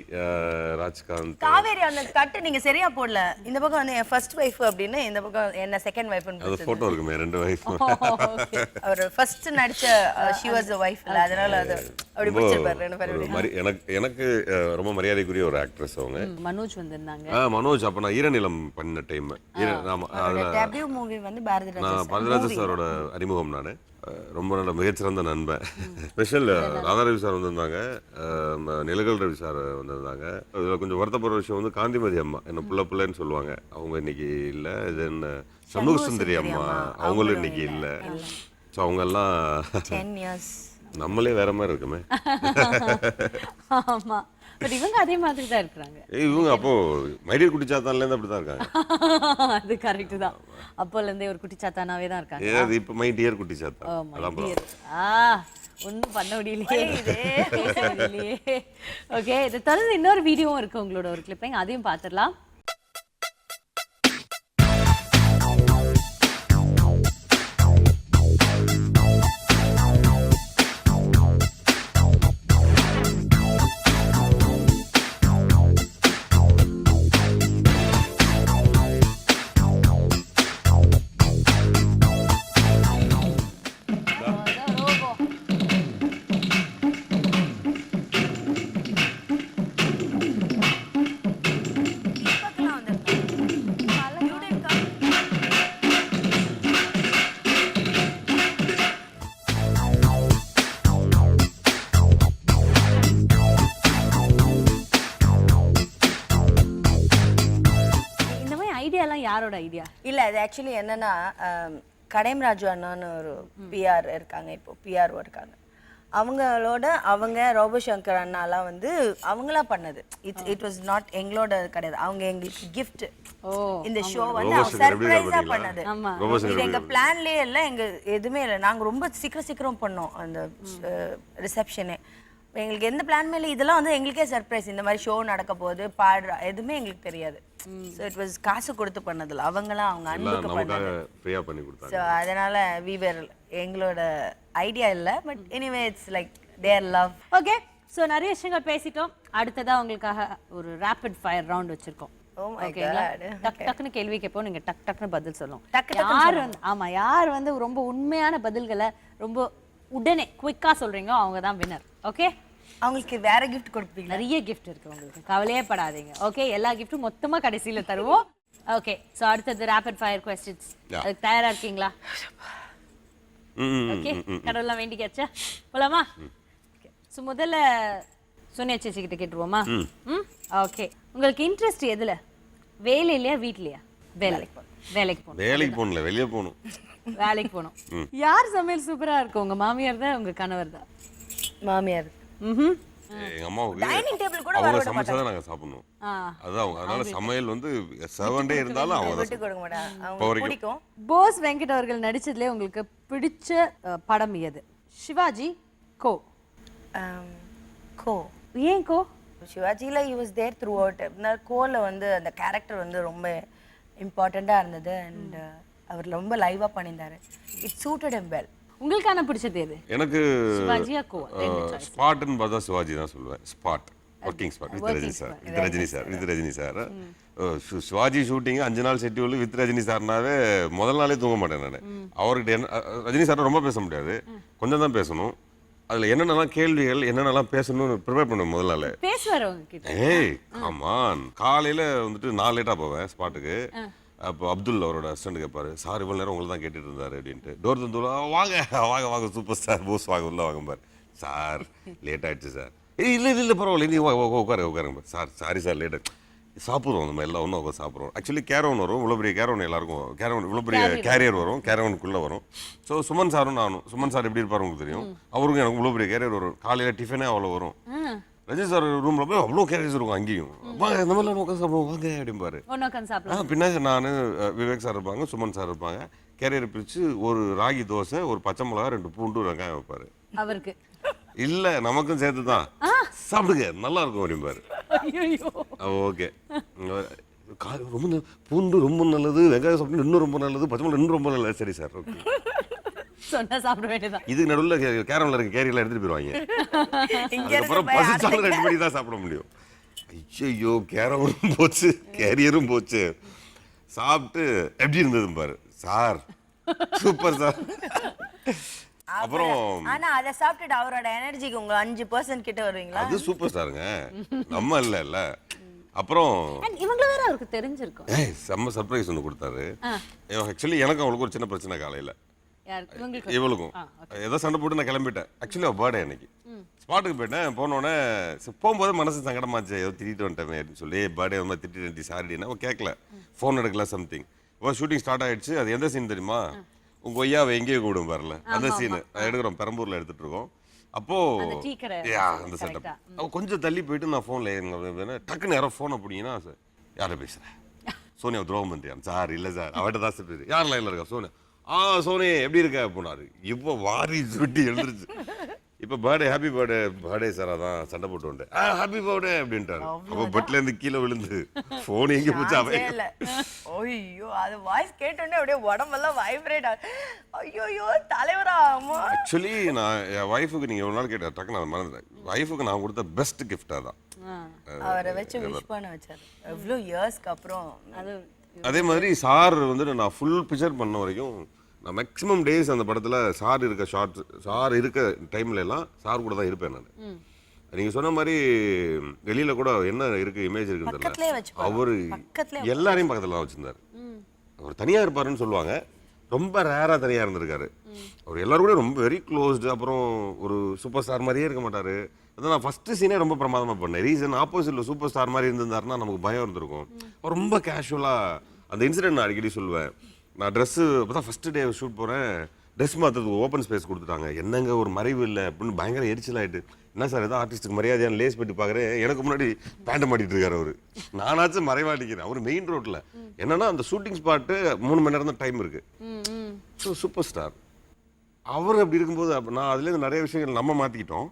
ராஜ்காந்த். காவேரி அந்த கட்டு நீங்க சரியா போடல. இந்த பக்கம் வந்து என் ஃபர்ஸ்ட் வைஃப் அப்படின்னு, இந்த பக்கம் என்ன செகண்ட் வைஃப்னு அது போட்டோ இருக்குமே 2 வைஃப். அவர் ஃபர்ஸ்ட் நடிச்ச she was the wife இல்ல, அதனால அது அப்படி பிடிச்சிருப்பாரு 2 பேரும். எனக்கு ரொம்ப மரியாதைக்குரிய ஒரு ஆக்ட்ரஸ் அவங்க. மனோஜ் வந்திருந்தாங்க. மனோஜ் அப்ப நான் ஈரநிலம் பண்ண டைம். டெபியூ மூவி வந்து பாரதிராஜா சாரோட அறிமுகம் நானு. ரொம்ப நல்ல மிகச்சிறந்த நண்பன். ஸ்பெஷல் ராதா ரவி சார் வந்திருந்தாங்க, நிலகல் ரவி சார் வந்திருந்தாங்க. இதில் கொஞ்சம் வருத்தப்படுற விஷயம் வந்து காந்திமதி அம்மா, என்ன பிள்ளைன்னு சொல்லுவாங்க, அவங்க இன்னைக்கு இல்லை. தென் சண்முக சுந்தரி அம்மா, அவங்களும் இன்னைக்கு இல்லை. ஸோ அவங்கெல்லாம் 10 years நம்மளே வேற மாதிரி இருக்குமே. ஆமா, பட் இவங்க அதே மாதிரி தான் இருக்காங்க. இவங்க அப்போ மைடியர் குட்டிச்சாத்தான்லேருந்து அப்படி தான் இருக்காங்க. அது கரெக்ட் தான். அப்போல இருந்தே ஒரு குட்டிச்சாத்தானாவே தான் இருக்காங்க. ஏதாவது இப்போ மைடியர் குட்டிச்சாத்தா ஒன்றும் பண்ண முடியலையே. ஓகே, இதை தொடர்ந்து இன்னொரு வீடியோவும் இருக்கு உங்களோட ஒரு கிளிப்பிங், அதையும் பார்த்துடலாம். யாரோட ஐடியா இல்ல, அது ஆக்சுவலி என்னன்னா கடையம் ராஜு அண்ணான்னு ஒரு பிஆர் இருக்காங்க, இப்போ பிஆர்ஓ இருக்காங்க. அவங்க ரோபோ சங்கர் அண்ணாலாம் வந்து அவங்களா பண்ணது. இட் வாஸ் நாட் எங்களோட கிடையாது. அவங்க எங்களுக்கு கிஃப்ட் இந்த ஷோ வந்து சர்ப்ரைஸா பண்ணது. இது எங்க பிளான்லயே இல்ல, எங்க எதுவுமே இல்லை. நாங்க ரொம்ப சீக்கிரம் பண்ணோம் அந்த ரிசப்ஷனே. எங்களுக்கு எந்த பிளான் மேலே இதெல்லாம் வந்து எங்களுக்கே சர்ப்ரைஸ். இந்த மாதிரி ஷோ நடக்க போகுது, பாடுற எதுவுமே எங்களுக்கு தெரியாது. ஸோ இட் வாஸ் காசு கொடுத்து பண்ணதில்ல, அவங்களாம் அவங்க அன்புக்கு பண்ணது. ஸோ அதனால எங்களோட ஐடியா இல்லை. But anyway it's like their love. Okay, so நிறைய விஷயங்கள் பேசிட்டோம். அடுத்ததா உங்களுக்காக ஒரு ரேபிட் ஃபயர் ரவுண்ட் வச்சிருக்கோம். டக்குன்னு கேள்வி கேட்போம், நீங்க டக்குன்னு பதில் சொல்லணும். யார் வந்து ரொம்ப உண்மையான பதில்களை ரொம்ப உடனே குயிக்கா சொல்றீங்க அவங்க தான் வின்னர். ஓகே, அவங்களுக்கு வேற கிஃப்ட் கொடுப்பீங்க. நிறைய கிஃப்ட் இருக்கு உங்களுக்கு, கவலையே படாதீங்க. ஓகே, எல்லா கிஃப்ட்டும் மொத்தமா கடைசியில தருவோம். ஓகே, சோ அடுத்தது ரேபிட் ஃபயர் क्वेश्चंस. அதுக்கு தயாரா இருக்கீங்களா? ஓகே, கடவுளெல்லாம் வேண்டிக்காச்சா? போலாமா? ஓகே, சோ முதல்ல சோனியா சேச்சி கிட்ட கேட்டுருவோமா? ஓகே, உங்களுக்கு இன்ட்ரெஸ்ட் எதுல? வேலையிலயா வீட்லயா? வேலைக்கு போகணும். வெளியே போகணும். வேலைக்கு போகணும். யார் சமையல் சூப்பரா இருக்கும்? உங்க மாமியார் தான், உங்க கணவர் தான்? மாமியார். எங்க அம்மாவுக்கு டைனிங் டேபிள் கூட வர விட மாட்டாங்க, நாங்க சாப்பிடணும். அதான் அதனால சமையல் வந்து சர்வண்டே இருந்தாலும் அவங்க விட்டு கொடுக்க மாட்டாங்க. அவங்க பிடிக்கும். போஸ் வெங்கட் அவர்கள் நடிச்சதுல உங்களுக்கு பிடிச்ச படம் எது? சிவாஜி, கோ. ஏன் கோ? சிவாஜில he was there throughout. கோல வந்து அந்த கேரக்டர் வந்து ரொம்ப இம்பார்ட்டண்டா இருந்தது. அண்ட் அவர் ரொம்ப லைவா பண்ணியிருந்தாரு. It suited him well. உங்களுக்கான பிடிச்சது எது? எனக்கு சிவாஜியா கோ? ஸ்பாட்னு பார்த்தா சிவாஜி தான் சொல்லுவேன். Spot, working spot with Rajini sir. Sivaji shooting 5 நாள் ஷெட்யூல் வித் ரஜினி சார்னாவே முதல் நாளே தூங்க மாட்டேன் நான். அவர்கிட்ட ரஜினி சார் ரொம்ப பேச முடியாது, கொஞ்சம் தான் பேசணும். அதுல என்னென்னலாம் கேள்விகள் என்னென்னலாம் பேசணும்னு ப்ரிப்பேர் பண்ணுவேன் முதல் நாள். ஏய் கமான், காலையில வந்துட்டு நான் லேட்டா போவேன் ஸ்பாட்டுக்கு. அப்போ அப்துல் அவரோட அசிஸ்டன்ட் கேட்பாரு, சார் இவ்வளோ நேரம் உங்களை தான் கேட்டுட்டு இருந்தாரு அப்படின்ட்டு. டோர் தந்துள்ள வாங்க சூப்பர் ஸ்டார் போஸ் வாங்க உள்ள வாங்கம்பார். சார் லேட் ஆயிடுச்சு சார். இல்லை பரவாயில்ல, நீ உட்காருங்க சார். Sorry sir late. சாப்பிடுவோம் நம்ம எல்லாம் ஒன்றும் உட்காந்து சாப்பிடுவோம். ஆக்சுவலி கேரவன் வரும், இவ்வளோ பெரிய கேரவன் எல்லாருக்கும். கேரவன் இவ்வளோ பெரிய கேரியர் வரும், கேரவனுக்குள்ளே வரும். ஸோ சுமன் சாரும் நானும். சுமன் சார் எப்படி இருப்பாரு உங்களுக்கு தெரியும். அவருக்கும் எனக்கு இவ்வளோ பெரிய கேரியர் வரும். காலையில் டிஃபனே அவ்வளோ வரும். ரஜினி சார் ரூம்ல போய் அவ்வளோ கேரக்டர்ஸ் இருக்கும். அங்கேயும் வாங்க இந்த மாதிரிலாம் உட்காந்து சாப்பிடுவோம் வாங்க அப்படிம்பாரு. பின்னாடி நான் விவேக் சார் இருப்பாங்க, சுமன் சார் இருப்பாங்க. கேரியர் பிரித்து ஒரு ராகி தோசை, ஒரு பச்சை மிளகா, 2 பூண்டு, ஒரு வெங்காயம் வைப்பாரு. அவருக்கு இல்லை நமக்கும் சேர்த்து தான் சாப்பிடுங்க நல்லா இருக்கும் அப்படிம்பாரு. ஐயோ ஓகே ரொம்ப பூண்டு ரொம்ப நல்லது, வெங்காயம் சாப்பிட்டு இன்னும் ரொம்ப நல்லது, பச்சை மிளகா இன்னும் ரொம்ப நல்லது. சரி சார் ஓகே. சொன்னா சாப்பிட வேண்டியதான். இதுக்கு நடுவில் கேரம்ல இருக்க கேரியர்லாம் எடுத்துட்டு போயிடுவாங்க. அதுக்கப்புறம் பசிச்சாலும் 2 மணி தான் சாப்பிட முடியும். ஐயோ கேரமும் போச்சு கேரியரும் போச்சு. சாப்பிட்டு எப்படி இருந்தது பாரு சார், சூப்பர் சார். அப்புறம் ஆனா அத சாப்பிட்டுட்டு அவரோட எனர்ஜிக்கு உங்க 5% கிட்ட வருவீங்களா? அது சூப்பர் ஸ்டாருங்க, நம்ம இல்ல. அப்புறம் இவங்கள வேற அவருக்கு தெரிஞ்சிருக்கும். செம்ம சர்ப்ரைஸ் ஒன்று கொடுத்தாரு. ஆக்சுவலி எனக்கு அவளுக்கு ஒரு சின்ன பிரச்சனை காலையில, இவளுக்கும் ஏதோ சண்டை போட்டு நான் கிளம்பிட்டேன். ஆக்சுவலி அவள் பர்த்டே அன்னைக்கு ஸ்பாட்டுக்கு போயிட்டேன். போனோடனே போகும்போது மனசு சங்கடமாச்சு, ஏதோ திட்டிட்டு வந்துட்டேன் அப்படின்னு சொல்லி பர்த்டே வந்து திட்டி சாரிடினா அவள் கேட்கல, ஃபோன் எடுக்கல சம்திங். ஷூட்டிங் ஸ்டார்ட் ஆயிடுச்சு. அது எந்த சீன் தெரியுமா? உங்க ஒய்யாவை எங்கேயோ கூடும் வரல அந்த சீனு எடுக்கிறோம், பெரம்பூர்ல எடுத்துட்டு இருக்கோம். அப்போ அந்த செட்டப் அவ கொஞ்சம் தள்ளி போயிட்டு நான் ஃபோன்ல டக்குன்னு யாரோ ஃபோனை பிடிங்கன்னா யாரை பேசுறேன், சோனியா துரோகம் பண்றியா சார்? இல்ல சார் அவட்ட தான் சார். யார் லைன்ல இருக்கா? சோனியா. சோனி எப்படி இருக்க போனாரு. இப்போ வாரி சுட்டி எழுந்துருச்சு. இப்போ பர்த்டே ஹாப்பி பர்த்டே சார், அதான் சண்டை போட்டு வந்துட்டேன். ஹாப்பி பர்த்டே அப்படின்ட்டாரு. அப்போ பெட்ல இருந்து கீழே விழுந்து போன் எங்க போச்சு அவன். ஐயோ அது வாய்ஸ் கேட்டோடனே அப்படியே உடம்பெல்லாம் வைப்ரேட் ஆகுது. ஐயோ தலைவரா. ஆக்சுவலி நான் என் ஒய்ஃபுக்கு நீங்க ஒரு நாள் கேட்ட டக்கு நான் மறந்துட்டேன். ஒய்ஃபுக்கு நான் கொடுத்த பெஸ்ட் கிஃப்ட் அதான். அவரை வச்சு விஷ் பண்ண வச்சாரு எவ்வளோ இயர்ஸ்க்கு அப்புறம். அதே மாதிரி சார் வந்து நான் ஃபுல் பிக்சர் பண்ண வரைக்கும் நான் மேக்ஸிமம் டேஸ் அந்த படத்துல சார் இருக்க ஷார்ட்ஸ், சார் இருக்க டைம்ல எல்லாம் சார் கூட தான் இருப்பேன் நான். நீங்க சொன்ன மாதிரி வெளியில கூட என்ன இருக்கு இமேஜ் இருக்குன்னு தெரியல, அவரு எல்லாரையும் பக்கத்துல தான் வச்சிருந்தாரு. அவர் தனியா இருப்பாருன்னு சொல்லுவாங்க, ரொம்ப ரேரா தனியா இருந்திருக்காரு. அவர் எல்லாரும் கூட ரொம்ப வெரி க்ளோஸ்டு. அப்புறம் ஒரு சூப்பர் ஸ்டார் மாதிரியே இருக்க மாட்டாரு. அதான் நான் ஃபர்ஸ்ட் சீனே ரொம்ப பிரமாதமா பண்ணேன். ரீசன் ஆப்போசிட்ல சூப்பர் ஸ்டார் மாதிரி இருந்திருந்தாருன்னா நமக்கு பயம் இருந்திருக்கும். அவர் ரொம்ப கேஷுவலா அந்த இன்சிடென்ட் நான் அடிக்கடி சொல்லுவேன். நான் ட்ரெஸ்ஸு இப்போ தான் ஃபஸ்ட்டு டே ஷூட் போகிறேன், ட்ரெஸ் மாற்றுறதுக்கு ஓப்பன் ஸ்பேஸ் கொடுத்துட்டாங்க. என்னங்க ஒரு மறைவு இல்லை அப்படின்னு பயங்கர எரிச்சல் ஆகிட்டு, என்ன சார் ஏதோ ஆர்டிஸ்ட்டுக்கு மரியாதையான லேஸ் பெட்டி பார்க்குறேன். எனக்கு முன்னாடி பேண்ட்டை மாட்டிட்டு இருக்காரு அவர். நானாச்சும் மறைவா அடிக்கிறேன். அவர் மெயின் ரோட்டில் என்னன்னா அந்த ஷூட்டிங் ஸ்பாட்டு 3 மணி நேரம் தான் டைம் இருக்கு. ஸோ சூப்பர் ஸ்டார் அவர் அப்படி இருக்கும்போது நான் அதுலேருந்து நிறைய விஷயங்கள் நம்ம மாற்றிக்கிட்டோம்.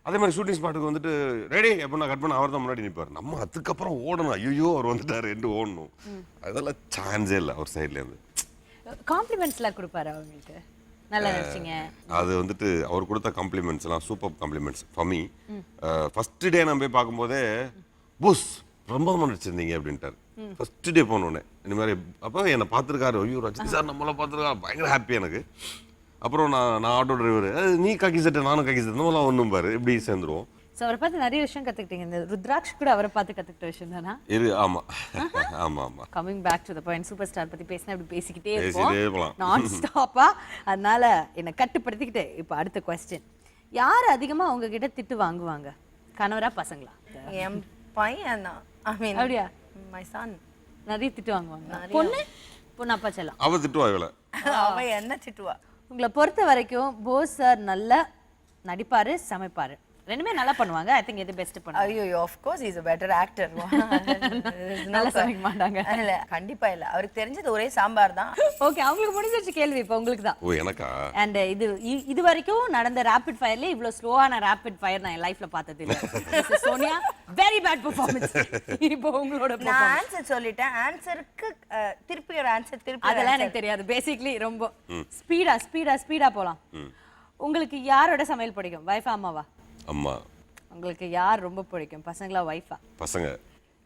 அதே மாதிரி ஷூட்டிங் ஸ்பாட்டுக்கு வந்துட்டு ரெடி எப்போ நான் கட் பண்ண அவர் தான் முன்னாடி நிற்பார். நம்ம அதுக்கப்புறம் ஓடணும், ஐயோ அவர் வந்துட்டார் என்று ஓடணும். அதெல்லாம் சான்ஸே இல்லை அவர் சைட்லேருந்து. காம்ப்ளிமெண்ட்ஸ்லாம் கொடுப்பாரு அவங்களுக்கு, நல்லா நடிச்சிங்க. அது வந்துட்டு அவர் கொடுத்த காம்ப்ளிமெண்ட்ஸ் எல்லாம் super compliments for me. First day நான் போய் பார்க்கும்போதே போஸ் ரொம்ப நடிச்சிருந்தீங்க அப்படின்ட்டார். ஃபர்ஸ்ட் டே போனோடனே இந்த மாதிரி. அப்போ என்னை பார்த்துருக்காரு, ஐயோ ரஜினி சார் நம்மள பார்த்துருக்காரு, பயங்கர ஹாப்பி எனக்கு. அப்புறம் நான் ஆட்டோ டிரைவர், நீ காக்கி சட்டை நானும் காக்கி சட்டை, நம்மளாம் ஒன்றும் பாரு இப்படி சேர்ந்துருவோம். ஸோ அவரை பார்த்து நிறைய விஷயம் கற்றுக்கிட்டீங்க. இந்த ருத்ராக்ஷ் கூட அவரை பார்த்து கற்றுக்கிட்ட விஷயம் தானா? ஆமாம் ஆமாம் ஆமாம். Coming back to the point, super star பற்றி பேசினா இப்படி பேசிக்கிட்டே இருப்போம் நான் ஸ்டாப்பா. அதனால என்னை கட்டுப்படுத்திக்கிட்டு இப்போ அடுத்த கொஸ்டின், யார் அதிகமாக உங்ககிட்ட திட்டு வாங்குவாங்க, கணவரா பசங்களா? என் பையன் தான். அப்படியா? மை சன் நிறைய திட்டு வாங்குவாங்க. பொண்ணு அப்பா செல்லம் அவ திட்டுவா இவளை. அவ என்ன திட்டுவா? உங்களை பொறுத்த வரைக்கும் போஸ் சார் நல்லா நடிப்பாரு, சமைப்பாரு, ரெண்டுமே நல்லா பண்ணுவாங்க. ஐ திங்க் எது பெஸ்ட் பண்ணுவாங்க? ஐயோ of course is a better actor. நல்லா சமைக்க மாட்டாங்க. இல்ல கண்டிப்பா இல்ல, அவருக்கு தெரிஞ்சது ஒரே சாம்பார் தான். ஓகே, அவங்களுக்கு முடிஞ்சிருச்சு கேள்வி. இப்போ உங்களுக்கு தான். ஓ எனக்கா? அண்ட் இது வரைக்கும் நடந்த ரேபிட் ஃபயர்ல இவ்வளவு ஸ்லோவான ரேபிட் ஃபயர் நான் என் லைஃப்ல பார்த்தது இல்ல. Sonia very bad performance. இப்போ உங்களோட நான் ஆன்சர் சொல்லிட்டேன், ஆன்சருக்கு திருப்பி ஒரு ஆன்சர் திருப்பி. அதெல்லாம் எனக்கு தெரியாது. பேசிக்கலி ரொம்ப ஸ்பீடா போலாம். உங்களுக்கு யாரோட சமையல் பிடிக்கும், வைஃபா அம்மாவா? அம்மா. உங்களுக்கு யார் ரொம்ப பிடிக்கும், பசங்களா வைஃபா? பசங்க.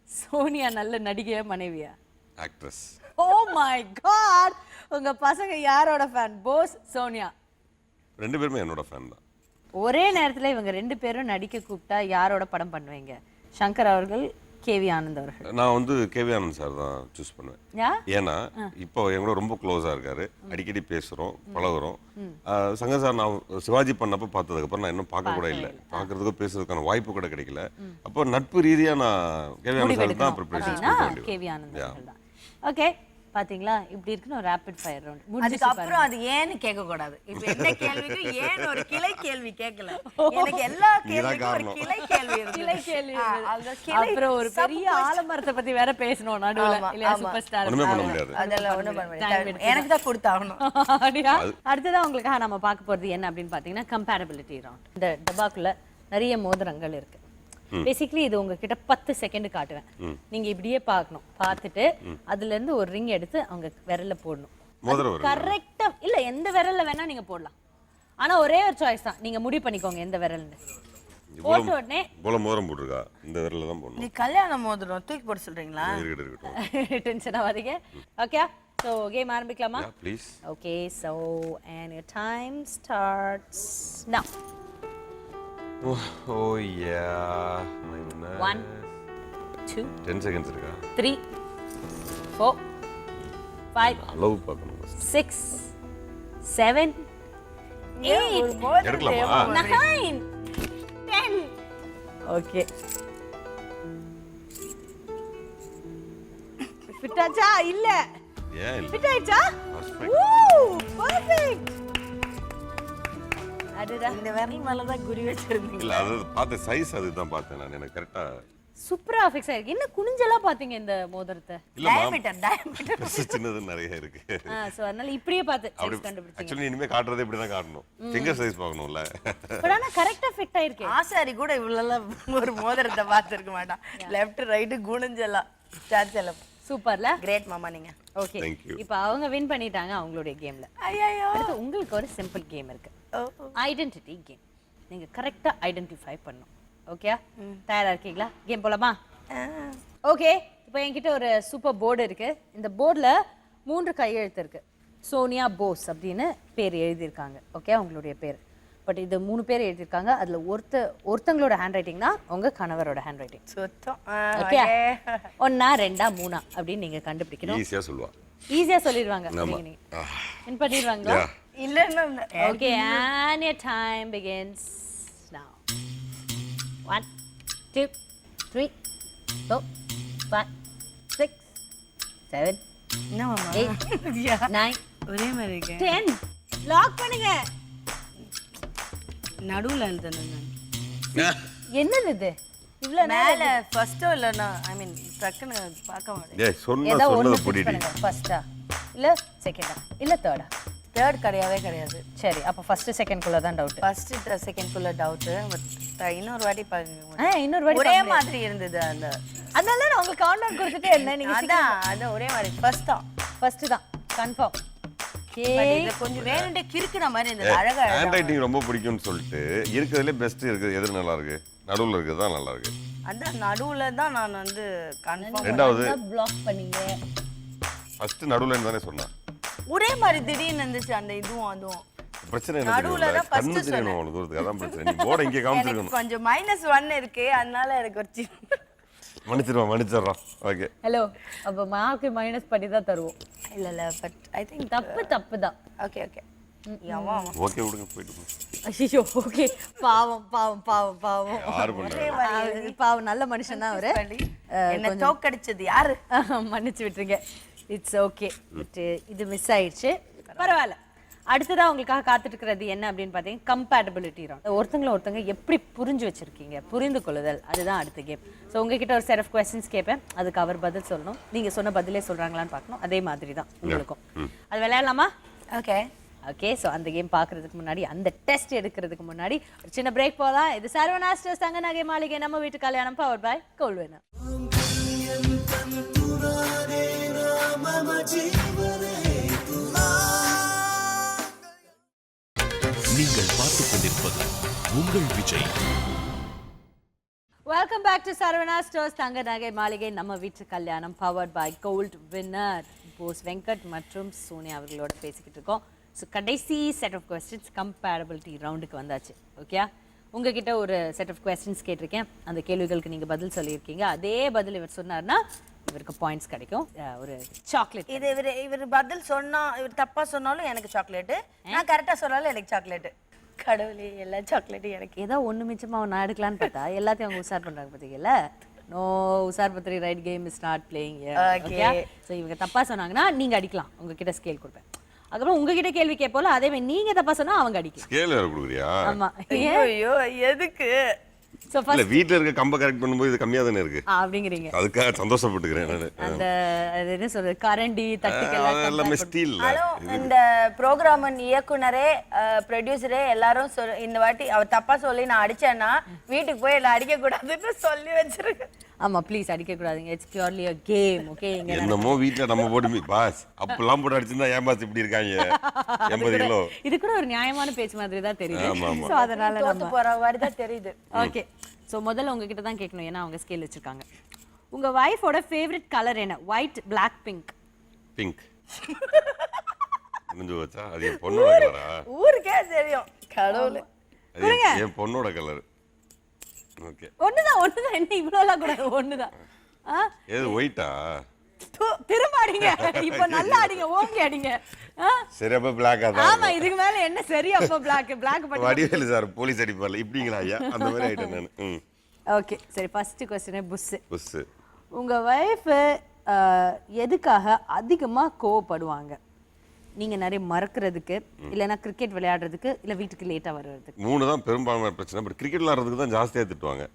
சோனியா நல்ல நடிகையா மனைவியா? ஆக்ட்ரஸ். ஓ மை காட், உங்க பசங்க யாரோட ஃபேன், போஸ் சோனியா? ரெண்டு பேருமே என்னோட ஃபேன் தான். ஒரே நேரத்துல இவங்க 2 பேரும் நடிக்க கூப்பிட்டா யாரோட படம் பண்ணுவீங்க, சங்கர் அவர்கள், கேவி ஆனந்த் அவர்கள்? நான் வந்து கேவி ஆனந்த் சார் தான் சூஸ் பண்ணுவேன். ஏன்னா இப்போ என் கூட ரொம்ப க்ளோஸா இருக்காரு, அடிக்கடி பேசுறோம், பழகுறோம். சங்கர் சார் நான் சிவாஜி பண்ணப்ப பார்த்ததுக்கு அப்புறம் நான் இன்னும் பார்க்க கூட இல்லை, பார்க்கறதுக்கோ பேசுறதுக்கான வாய்ப்பு கூட கிடைக்கல. அப்போ நட்பு ரீதியா நான் கேவி ஆனந்த் சார் தான் ப்ரிப்பரேஷன் பண்ண வேண்டியது. கேவி ஆனந்த் அவர்கள் தான். ஓகே, பாத்தீங்களா இப்படி இருக்குன்னு ஒரு ரேபிட் ஃபயர் ரவுண்ட் முடிஞ்சிச்சு அதுக்கப்புறம் அது ஏன்னு கேட்க கூடாது. இப்ப என்ன கேள்விக்கு ஏன் ஒரு கிளை கேள்வி கேட்கல. எனக்கு எல்லா கேள்விக்கும் ஒரு கிளை கேள்வி இருக்கு. கிளை கேள்வி அந்த கிளை அப்புறம் ஒரு பெரிய ஆலமரத்தை பத்தி வேற பேசணும் நடுவுல இல்லையா சூப்பர் ஸ்டார் ஒண்ணுமே பண்ண முடியாது. அதெல்லாம் ஒண்ணும் பண்ண முடியாது. எனக்கு தான் கொடுத்தாகணும். அப்படியா அடுத்ததா உங்களுக்காக நம்ம பார்க்க போறது என்ன அப்படின்னு பாத்தீங்கன்னா கம்பேட்டபிலிட்டி ரவுண்ட். இந்த டப்பாக்குள்ள நிறைய மோதிரங்கள் இருக்கு. பேசிக்கலி இது உங்ககிட்ட 10 செகண்ட் காட்டுவேன். நீங்க இப்படியே பார்க்கணும். பார்த்துட்டு அதுல இருந்து ஒரு ரிங் எடுத்து அவங்க விரல்ல போடணும். கரெக்டா இல்ல எந்த விரல்ல வேணா நீங்க போடலாம். ஆனா ஒரே ஒரு சாய்ஸ் தான். நீங்க முடிவு பண்ணிக்கோங்க எந்த விரல்னு. போட்ட உடனே போல மோதிரம் போட்டுருக்கா இந்த விரல்ல தான் போடணும். நீ கல்யாண மோதிரம் தூக்கி போட சொல்றீங்களா? இருக்கட்டும். டென்ஷன் ஆகாதீங்க. ஓகே சோ கேம் ஆரம்பிக்கலாமா? Please. Okay so and your time starts now. Oh yeah. 1 2 10 seconds இருக்கா? 3 4 5 அளவு பார்க்கணும். 6 7 8 எடுக்கலாமா? 9 10 ஓகே ஃபிட் ஆச்சா இல்ல ஏன் இல்ல? Fit ஆயிச்சா Perfect. பெர்ஃபெக்ட் அடடா இந்த விரல் மேல தான் குறி வச்சிருந்தீங்க. இல்ல அது பார்த்த சைஸ் அதுதான் பார்த்தேன் நான். எனக்கு கரெக்டா சூப்பரா ஃபிக்ஸ் ஆயிருக்கு. என்ன குனிஞ்சலாம் பாத்தீங்க இந்த மோதிரத்தை? இல்ல டயமீட்டர் சின்னது நிறைய இருக்கு. சோ அதனால இப்படியே பார்த்து அப்படி சைஸ் கண்டுபிடிச்சீங்க. ஆக்சுவலி இனிமே காட்டுறது இப்படி தான் காட்டணும். ஃபிங்கர் சைஸ் பார்க்கணும்ல. பட் ஆனா கரெக்ட்டா ஃபிட் ஆயிருக்கு. ஆசாரி கூட இவ்வளவு ஒரு மோதிரத்தை பார்த்திருக்க மாட்டான். Left right குனிஞ்சலாம். சார்ஜல சூப்பர்ல. கிரேட் மாமா நீங்க. Okay Thank you. இப்போ அவங்க வின் பண்ணிட்டாங்க அவங்களுடைய கேம்ல. ஐயோ அடுத்து உங்களுக்கு ஒரு சிம்பிள் கேம் இருக்கு. Identity game. நீங்க கரெக்ட்டா ஐடென்டிஃபை பண்ணணும். ஓகேயா? தயாரா இருக்கீங்களா? கேம் போலாமா? ஓகே இப்போ என்கிட்ட ஒரு சூப்பர் போர்டு இருக்கு. இந்த போர்டுல 3 கையெழுத்து இருக்கு. சோனியா போஸ் அப்படின்னு பேர் எழுதியிருக்காங்க. ஓகே உங்களுடைய பேர். பட் இது 3 பேர் எழுதியிருக்காங்க. அதுல ஒருத்தங்களோட ஹேண்ட் ரைட்டிங்னா உங்க கணவரோட ஹேண்ட் ரைட்டிங். சுத்தம். ஓகே 1 2 3 அப்படின்னு நீங்க கண்டுபிடிக்கணும். ஈஸியா சொல்வா. ஈஸியா சொல்லிடுவாங்க. ஆமா. வின் பண்ணிடுவாங்களா? இல்லன்னா Okay, and your time begins now. 1, 2, 3, 4, 5, 6, 7, என்ன மாமா 8, 9, ஒரே மாதிரி இருக்கு. 10. லாக் பண்ணுங்க. நடுவுல எழுதுனேன். என்னது இது? இவ்ளோ மேல ஃபர்ஸ்டோ இல்லனா ஐ மீன் டக்குன்னு பார்க்க மாட்டேன். ஏய் ஏதோ ஒன்னு சொன்னது பிடிச் புடிடி. பண்ணுங்க. ஃபர்ஸ்டா இல்ல செகண்டா இல்ல தேர்டா? தேர்ட் கிடையவே கிடையாது. சரி அப்ப ஃபர்ஸ்ட் செகண்ட் குள்ள தான் டவுட். ஃபர்ஸ்ட் செகண்ட் குள்ள டவுட். பட் இன்னொரு வாட்டி பாருங்க. இன்னொரு வாட்டி ஒரே மாதிரி இருந்தது அந்த. அதனால நான் உங்களுக்கு கவுண்ட் கொடுத்துட்டே இருந்தேன். நீங்க அதான் ஒரே மாதிரி ஃபர்ஸ்ட் தான். ஃபர்ஸ்ட் தான் கன்ஃபார்ம். பட் இது கொஞ்சம் வேணும்டே கிறுக்குற மாதிரி இருந்தது. அழகா ஹேண்ட் ரைட்டிங் ரொம்ப பிடிக்கும்னு சொல்லிட்டு இருக்கிறதுலே பெஸ்ட் இருக்குது எது நல்லா இருக்கு? நடுவுல இருக்குது தான் நல்லா இருக்கு. அதான் நடுவுல தான் நான் வந்து கன்ஃபார்ம். ரெண்டாவது பிளாக் பண்ணீங்க. ஃபர்ஸ்ட் நடுவுல தானே சொன்னா. ஒரே மாதிரி திடீர்னு இருந்துச்சு அந்த இதுவும் அதுவும். பிரச்சனை என்ன நடுவுல தெரியுமா? தான் first கண்ணு தெரியணும் அவ்வளவு தூரத்துக்கு. அதான் பிரச்சனை. நீ போர்டை இங்கே எனக்கு காமிச்சிருக்கணும். கொஞ்சம் -1 இருக்கு. அதனால எனக்கு ஒரு மன்னிச்சிடுறோம். ஓகே. ஹலோ அப்ப மார்க் மைனஸ் பண்ணி தான் தருவோம். இல்ல பட் ஐ திங்க் தப்பு தான். Okay okay. யாவா ஓகே விடுங்க போயிட்டு போ. ஐயோ ஓகே பாவம் யாரு பண்றாங்க? பாவம் நல்ல மனுஷன் தான் அவரு. என்ன தோக்கடிச்சது யாரு? மன்னிச்சு விட்டுருங்க. It's okay. பட் இது மிஸ் ஆயிடுச்சு. பரவாயில்ல. அடுத்ததா உங்களுக்காக காத்துட்டு இருக்கிறது என்ன அப்படின்னு பார்த்தீங்கன்னா கம்பேட்டபிலிட்டி ரவுண்ட். ஒருத்தங்க எப்படி புரிஞ்சு வச்சிருக்கீங்க, புரிந்து கொள்ளுதல், அதுதான் அடுத்த கேம். ஸோ உங்ககிட்ட ஒரு செட் ஆஃப் கொஸ்டின்ஸ் கேட்பேன். அதுக்கு அவர் பதில் சொல்லணும். நீங்க சொன்ன பதிலே சொல்றாங்களான்னு பார்க்கணும். அதே மாதிரி தான் உங்களுக்கும். அது விளையாடலாமா? Okay okay. ஸோ அந்த கேம் பார்க்கறதுக்கு முன்னாடி, அந்த டெஸ்ட் எடுக்கிறதுக்கு முன்னாடி ஒரு சின்ன பிரேக் போகலாம். இது சரவணா ஸ்டோர்ஸ் தங்க நகை மாளிகை நம்ம வீட்டு கல்யாணம் பவர்ட் பை கோல்ட்வினர். நீங்கள் பார்த்துக் கொண்டிருப்பது உங்கள் Vijay. Welcome back to Saravana stores தங்க நகை மாளிகை நம்ம வீட்டு கல்யாணம் powered by gold winner. Bose Venkat மற்றும் சோனியா அவர்களோட பேசிக்கிட்டு இருக்கோம். ஸோ கடைசி செட் ஆஃப் கொஸ்டின்ஸ் கம்பேரபிலிட்டி ரவுண்டுக்கு வந்தாச்சு. ஓகே உங்ககிட்ட ஒரு செட் ஆஃப் கொஸ்டின்ஸ் கேட்டிருக்கேன். அந்த கேள்விகளுக்கு நீங்கள் பதில் சொல்லியிருக்கீங்க. அதே பதில் இவர் சொன்னார்னா இவருக்கு பாயிண்ட்ஸ் கிடைக்கும். ஒரு சாக்லேட். இது இவர் பதில் சொன்னா இவர் தப்பா சொன்னாலும் எனக்கு சாக்லேட், நான் கரெக்டா சொன்னாலும் எனக்கு சாக்லேட். கடவுளே எல்லா சாக்லேட்டும் எனக்கு. ஏதோ ஒன்று மிச்சமாக நான் எடுக்கலான்னு பார்த்தா எல்லாத்தையும் அவங்க உஷார் பண்ணுறாங்க பார்த்தீங்கல்ல. No உசார் pathiri right game is not playing Okay. Okay so இவங்க தப்பா சொன்னாங்கன்னா நீங்க அடிக்கலாம் உங்ககிட்ட ஸ்கேல் கொடுப்பேன் அதுக்கப்புறம் உங்ககிட்ட கேள்வி கேட்போல அதே மாதிரி நீங்க தப்பா சொன்னா அவங்க அடிக்கலாம் ஸ்கேல் வேற கொடுக்குறியா? ஆமா ஐயோ எதுக்கு ஸோ இல்ல வீட்ல இருக்க கம்ப கரெக்ட் பண்ணும்போது இது கம்மியா தானே இருக்கு. அப்படிங்கிறீங்க அதுக்காக சந்தோஷப்பட்டுக்கிறேன் நானு. அந்த அது என்ன சொல்றது கரண்டி அதெல்லாமே தட்டுக்கெல்லாம் ஸ்டீல். ஹலோ இந்த ப்ரோக்ராமின் இயக்குனரே ப்ரொடியூசரே எல்லாரும் இந்த வாட்டி அவர் தப்பா சொல்லி நான் அடிச்சேன்னா வீட்டுக்கு போய் எல்லாம் அடிக்க கூடாதுன்னு சொல்லி வச்சிருக்கேன். ஆமா ப்ளீஸ் அடிக்க கூடாதுங்க it's purely a game okay இங்க என்னமோ வீட்ல நம்ம போட்டு பாஸ் அப்பெல்லாம் போட்டு அடிச்சிருந்தா ஏன் பாஸ் இப்படி இருக்காங்க 80 கிலோ. இது கூட ஒரு நியாயமான பேச்சு மாதிரி தான் தெரியுது ஆமா, ஆமா. சோ அதனால தோத்து போற மாதிரி தான் தெரியுது. ஓகே சோ முதல்ல உங்ககிட்ட தான் கேட்கணும் ஏன்னா அவங்க ஸ்கேல் வச்சிருக்காங்க உங்க வைஃபோட ஃபேவரட் கலர் என்ன ஒயிட் பிளாக் பிங்க் பிங்க். முடிஞ்சு வச்சா அது என் பொண்ணோட கலரா? ஊருக்கே தெரியும் கடவுளே. அது என் பொண்ணோட கலர். ஓகே ஒண்ணுதான் என்ன இவ்வளவுலாம் கூட ஒண்ணுதான் ஏது ஒயிட்டா? திரும்ப அடிங்க இப்போ நல்லா அடிங்க ஓகே அடிங்க சரி அப்ப பிளாக்கா தான். ஆமா இதுக்கு மேல என்ன சரி அப்ப பிளாக் பண்ணி வடிவேலு சார் போலீஸ் அடிப்பார்ல இப்படிங்களா ஐயா அந்த மாதிரி ஆயிட்டேன் நான். ஓகே சரி ஃபர்ஸ்ட் क्वेश्चन புஸ் புஸ். உங்க வைஃப் எதுக்காக அதிகமா கோவப்படுவாங்க நீங்க நிறைய மறக்கிறதுக்கு இல்லனா கிரிக்கெட் விளையாடுறதுக்கு இல்ல வீட்டுக்கு லேட்டா வர்றதுக்கு? மூணு தான் பெரும்பாலான பிரச்சனை. பட் கிரிக்கெட் விளையாடுறதுக்கு தான் ஜாஸ்தியா திட்டுவாங்க.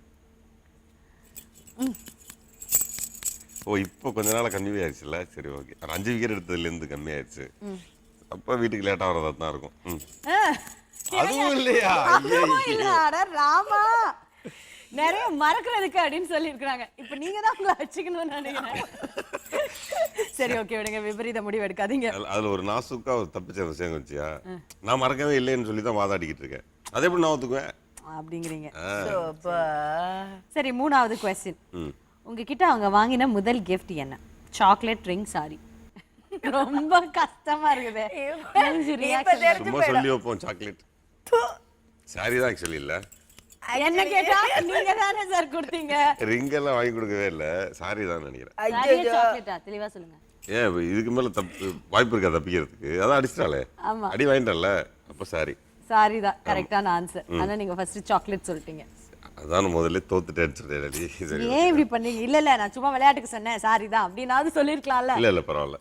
ஓ இப்போ கொஞ்ச நாள் கம்மி ஆயிடுச்சுல்ல. சரி ஓகே 5 விக்கெட் எடுத்ததுல இருந்து கம்மி ஆயிடுச்சு. அப்ப வீட்டுக்கு லேட்டா வரதா தான் இருக்கும். அதுவும் இல்லையா? அட ராமா நிறைய மறக்கிறதுக்கு அப்படின்னு சொல்லி இருக்காங்க. இப்ப நீங்க தான் உங்களை வச்சுக்கணும்னு நினைக்கிறேன். சரி ஓகே விடுங்க விபரீத முடிவு எடுக்காதீங்க. அதுல ஒரு நாசுக்கா ஒரு தப்பிச்ச விஷயம் வச்சியா நான் மறக்கவே இல்லைன்னு சொல்லி தான் வாதாடிக்கிட்டு இருக்கேன். அதே எப்படி நான் ஒத்துக்குவேன் அப்படிங்கிறீங்க. சரி மூணாவது क्वेश्चन உங்ககிட்ட அவங்க வாங்கின முதல் gift என்ன? Chocolate ring sorry. ரொம்ப கஷ்டமா இருக்குது. சும்மா சொல்லி வைப்போம் சாக்லேட். சாரி தான் ஆக்சுவலி இல்ல. என்ன கேட்டா நீங்க தானே சார் கொடுத்தீங்க. ரிங் எல்லாம் வாங்கி கொடுக்கவே இல்ல. சாரி தான் நினைக்கிறேன். சாக்லேட்டா தெளிவா சொல்லுங்க. ஏன் இதுக்கு மேல வாய்ப்பு இருக்கா தப்பிக்கிறதுக்கு? அதான் அடிச்சிட்டாலே அடி வாங்கிட்டல அப்ப சாரி. சாரி தான் கரெக்டான ஆன்சர். ஆனா நீங்க ஃபர்ஸ்ட் சாக்லேட் சொல்லிட்டீங்க. அதான் முதல்ல தோத்துட்டேன்னு சொல்றேன்டி. ஏன் இப்படி பண்ணீங்க? இல்ல நான் சும்மா விளையாட்டுக்கு சொன்னேன் சாரி தான் அப்படினாவது சொல்லிருக்கலாம்ல. இல்ல பரவாயில்ல.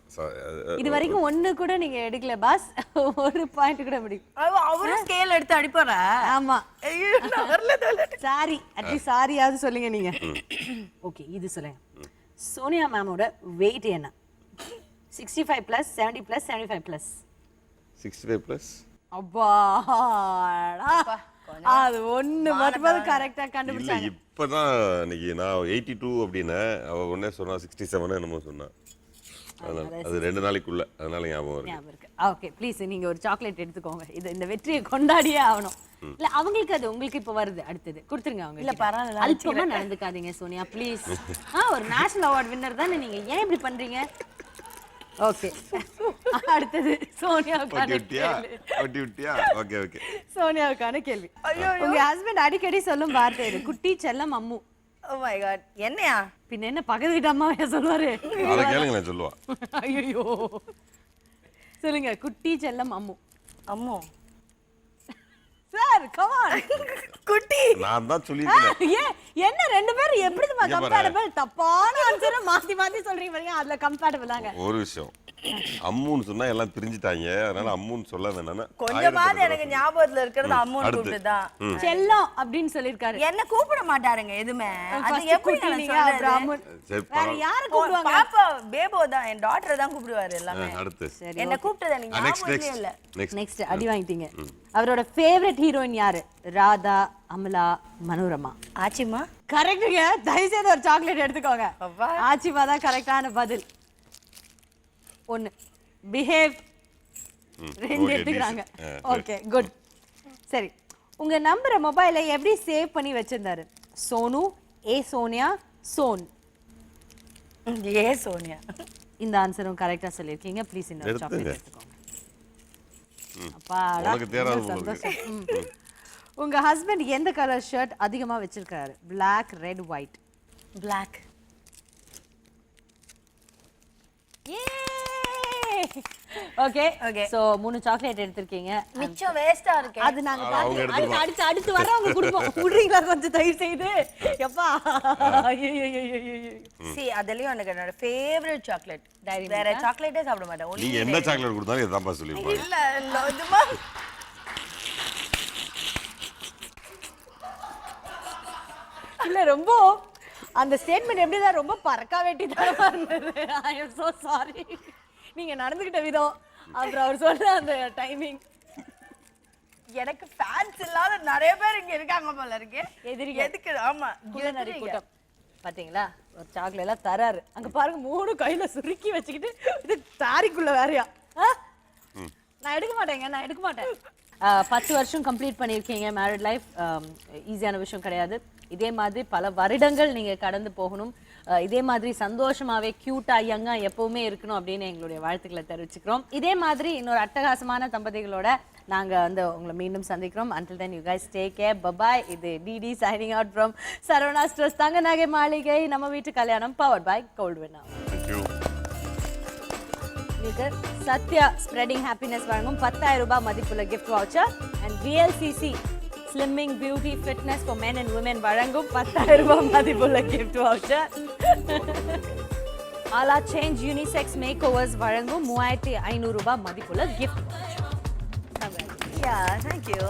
இது வரைக்கும் ஒண்ணு கூட நீங்க எடுக்கல பாஸ். ஒரு பாயிண்ட் கூட முடியும். அவரு ஸ்கேல் எடுத்து அடிப்பாரா? ஆமா வரல சாரி அட்லீஸ்ட் சாரியாவது சொல்லுங்க நீங்க. ஓகே இது சொல்லுங்க சோனியா மேமோட வெயிட் என்ன? 65 பிளஸ் 70 பிளஸ் 75 பிளஸ் 65 பிளஸ். அப்பா அது ஒண்ணு மட்டும் கரெக்டா இல்ல கண்டுபிடிச்சாங்க. இப்பதான் இன்னைக்கு நான் 82 அப்படின்னா அவ உடனே சொன்னா 67 என்னமோ சொன்னா. அது 2 நாளைக்குள்ள அதனால ஞாபகம் இருக்கு. ஓகே ப்ளீஸ் நீங்க ஒரு சாக்லேட் எடுத்துக்கோங்க. இது இந்த வெற்றியை கொண்டாடியே ஆகணும். இல்ல அவங்களுக்கு அது உங்களுக்கு இப்ப வருது அடுத்தது கொடுத்துருங்க அவங்க. இல்ல பரவாயில்ல அல்பமா நடந்துக்காதீங்க சோனியா ப்ளீஸ். ஒரு நேஷனல் அவார்ட் வின்னர் தானே நீங்க ஏன் இப்படி பண்றீங்க? ஓகே அடுத்தது சோனியாவுக்கான ஓகே ஓகே சோனியாவுக்கான கேள்வி. உங்க ஹஸ்பண்ட் அடிக்கடி சொல்லும் வார்த்தை இது குட்டி செல்லம் அம்மு. ஓ மை காட் என்னையா? பின்ன என்ன பக்கத்து வீட்டு அம்மாவையா சொல்லுவாரு? அத கேளுங்க சொல்லுவா. ஐயோ சொல்லுங்க குட்டி செல்லம் Ammu. Ammu sir come on குட்டி நான் தான் சொல்லிட்டேன். என்ன ரெண்டு பேரும் எப்படி கம்பேட்டபிள்? தப்பான ஆன்சரை மாத்தி மாத்தி சொல்றீங்க பாருங்க. அதுல கம்பேட்டபிளாங்க. ஒரு விஷயம் அம்முன்னு சொன்னா எல்லாம் பிரிஞ்சிட்டாங்க. அதனால அம்முன்னு சொல்ல வேணாம். கொஞ்சமாவது எனக்கு ஞாபகத்துல இருக்கிறது அம்முன்னு கூப்பிட்டுதான். செல்லம் அப்படின்னு சொல்லிருக்காரு. என்ன கூப்பிட மாட்டாருங்க எதுமே. அது எப்படி நீங்க அப்புறம் அம்மு வேற யார கூப்பிடுவாங்க? பாப்பா பேபோ தான் என் டாட்டர் தான் கூப்பிடுவாரு எல்லாமே. அடுத்து என்ன கூப்பிட்டது எனக்கு ஞாபகமே இல்ல. நெக்ஸ்ட் அடி வாங்கிட்டீங்க. அவரோட ஃபேவரட் ஹீரோயின் யாரு? ராதா, அமலா, மனோரமா. ஆச்சிமா கரெக்ட்டுங்க. தயவு செய்து ஒரு சாக்லேட் எடுத்துக்கோங்க. ஆச்சிமா தான் கரெக்டான பதில். ஒன்னு பிஹேவ் 2 எடுத்துக்கறாங்க. Okay good. சரி உங்க நம்பர் மொபைல்ல எப்படி சேவ் பண்ணி வச்சிருந்தாரு? சோனு, ஏ சோனியா, சோன். ஏ சோனியா. இந்த ஆன்சரும் கரெக்ட்டா சொல்லிருக்கீங்க. ப்ளீஸ் இந்த சாக்லேட் எடுத்துக்கோங்க. அப்பா உங்களுக்கு தேராது சந்தோஷம். உங்க ஹஸ்பண்ட் எந்த கலர் ஷர்ட் அதிகமா வச்சிருக்காரு? Black, red, white. Black. Yay! Okay Okay. So 3 chocolate எடுத்திருக்கீங்க மிச்சம் வேஸ்டா இருக்கு. அது நாங்க அவங்க எடுத்துப்பாங்க. அடுத்து வரவங்க கொடுப்போம். விடுறீங்களா கொஞ்சம் தயவு செய்து? எப்பா See, அதுலயும் எனக்கு என்னோட ஃபேவரட் சாக்லேட். Dairy வேற சாக்லேட்டே சாப்பிட மாட்டேன். Only நீங்க என்ன சாக்லேட் கொடுத்தாலும் இதான்ப்பா சொல்லிருப்பாங்க. இல்ல இதுமா இல்ல ரொம்ப அந்த ஸ்டேட்மெண்ட் எப்படிதான் ரொம்ப பறக்கா வெட்டித்தனமா இருந்தது. I am so sorry. நீங்க நடந்துக்கிட்ட விதம் அப்புறம் அவர் சொன்ன அந்த டைமிங். எனக்கு ஃபேன்ஸ் இல்லாத நிறைய பேர் இங்க இருக்காங்க போல இருக்கு. எதிரிகள். எதுக்கு? ஆமா. குள்ளநரி கூட்டம். பாத்தீங்களா ஒரு சாக்லேட் எல்லாம் தராரு. அங்க பாருங்க 3 கையில சுருக்கி வச்சுக்கிட்டு இது தாரிக்குள்ள வேறயா? நான் எடுக்க மாட்டேன். 10 வருஷம் கம்ப்ளீட் பண்ணியிருக்கீங்க மேரிட் லைஃப். ஈஸியான விஷயம் கிடையாது. இதே மாதிரி பல வருடங்கள் நீங்க கடந்து போகணும். இதே மாதிரி சந்தோஷமாவே கியூட்டா யங்கா எப்பவுமே இருக்கணும் அப்படின்னு எங்களுடைய வாழ்த்துக்களை தெரிவிச்சுக்கிறோம். இதே மாதிரி இன்னொரு அட்டகாசமான தம்பதிகளோட நாங்க வந்து உங்களை மீண்டும் சந்திக்கிறோம். until then you guys take care. bye bye. இது DD signing out from Saravana stores தங்க நகை மாளிகை நம்ம வீட்டு கல்யாணம் powered by Gold Winner. Thank you. இது சத்யா ஸ்ப்ரெடிங் ஹாப்பினஸ் வழங்கும் 10,000 ரூபாய் மதிப்புள்ள gift voucher and VLCC Slimming Beauty Fitness for Men and Women வழங்கும் 10,000 ரூபாய் மதிப்புள்ள gift voucher. ஆலா சேஞ்ச் யூனிசெக்ஸ் மேக்ஓவர்ஸ் வழங்கும் 3,500 ரூபாய் மதிப்புள்ள gift voucher. Yeah, thank you.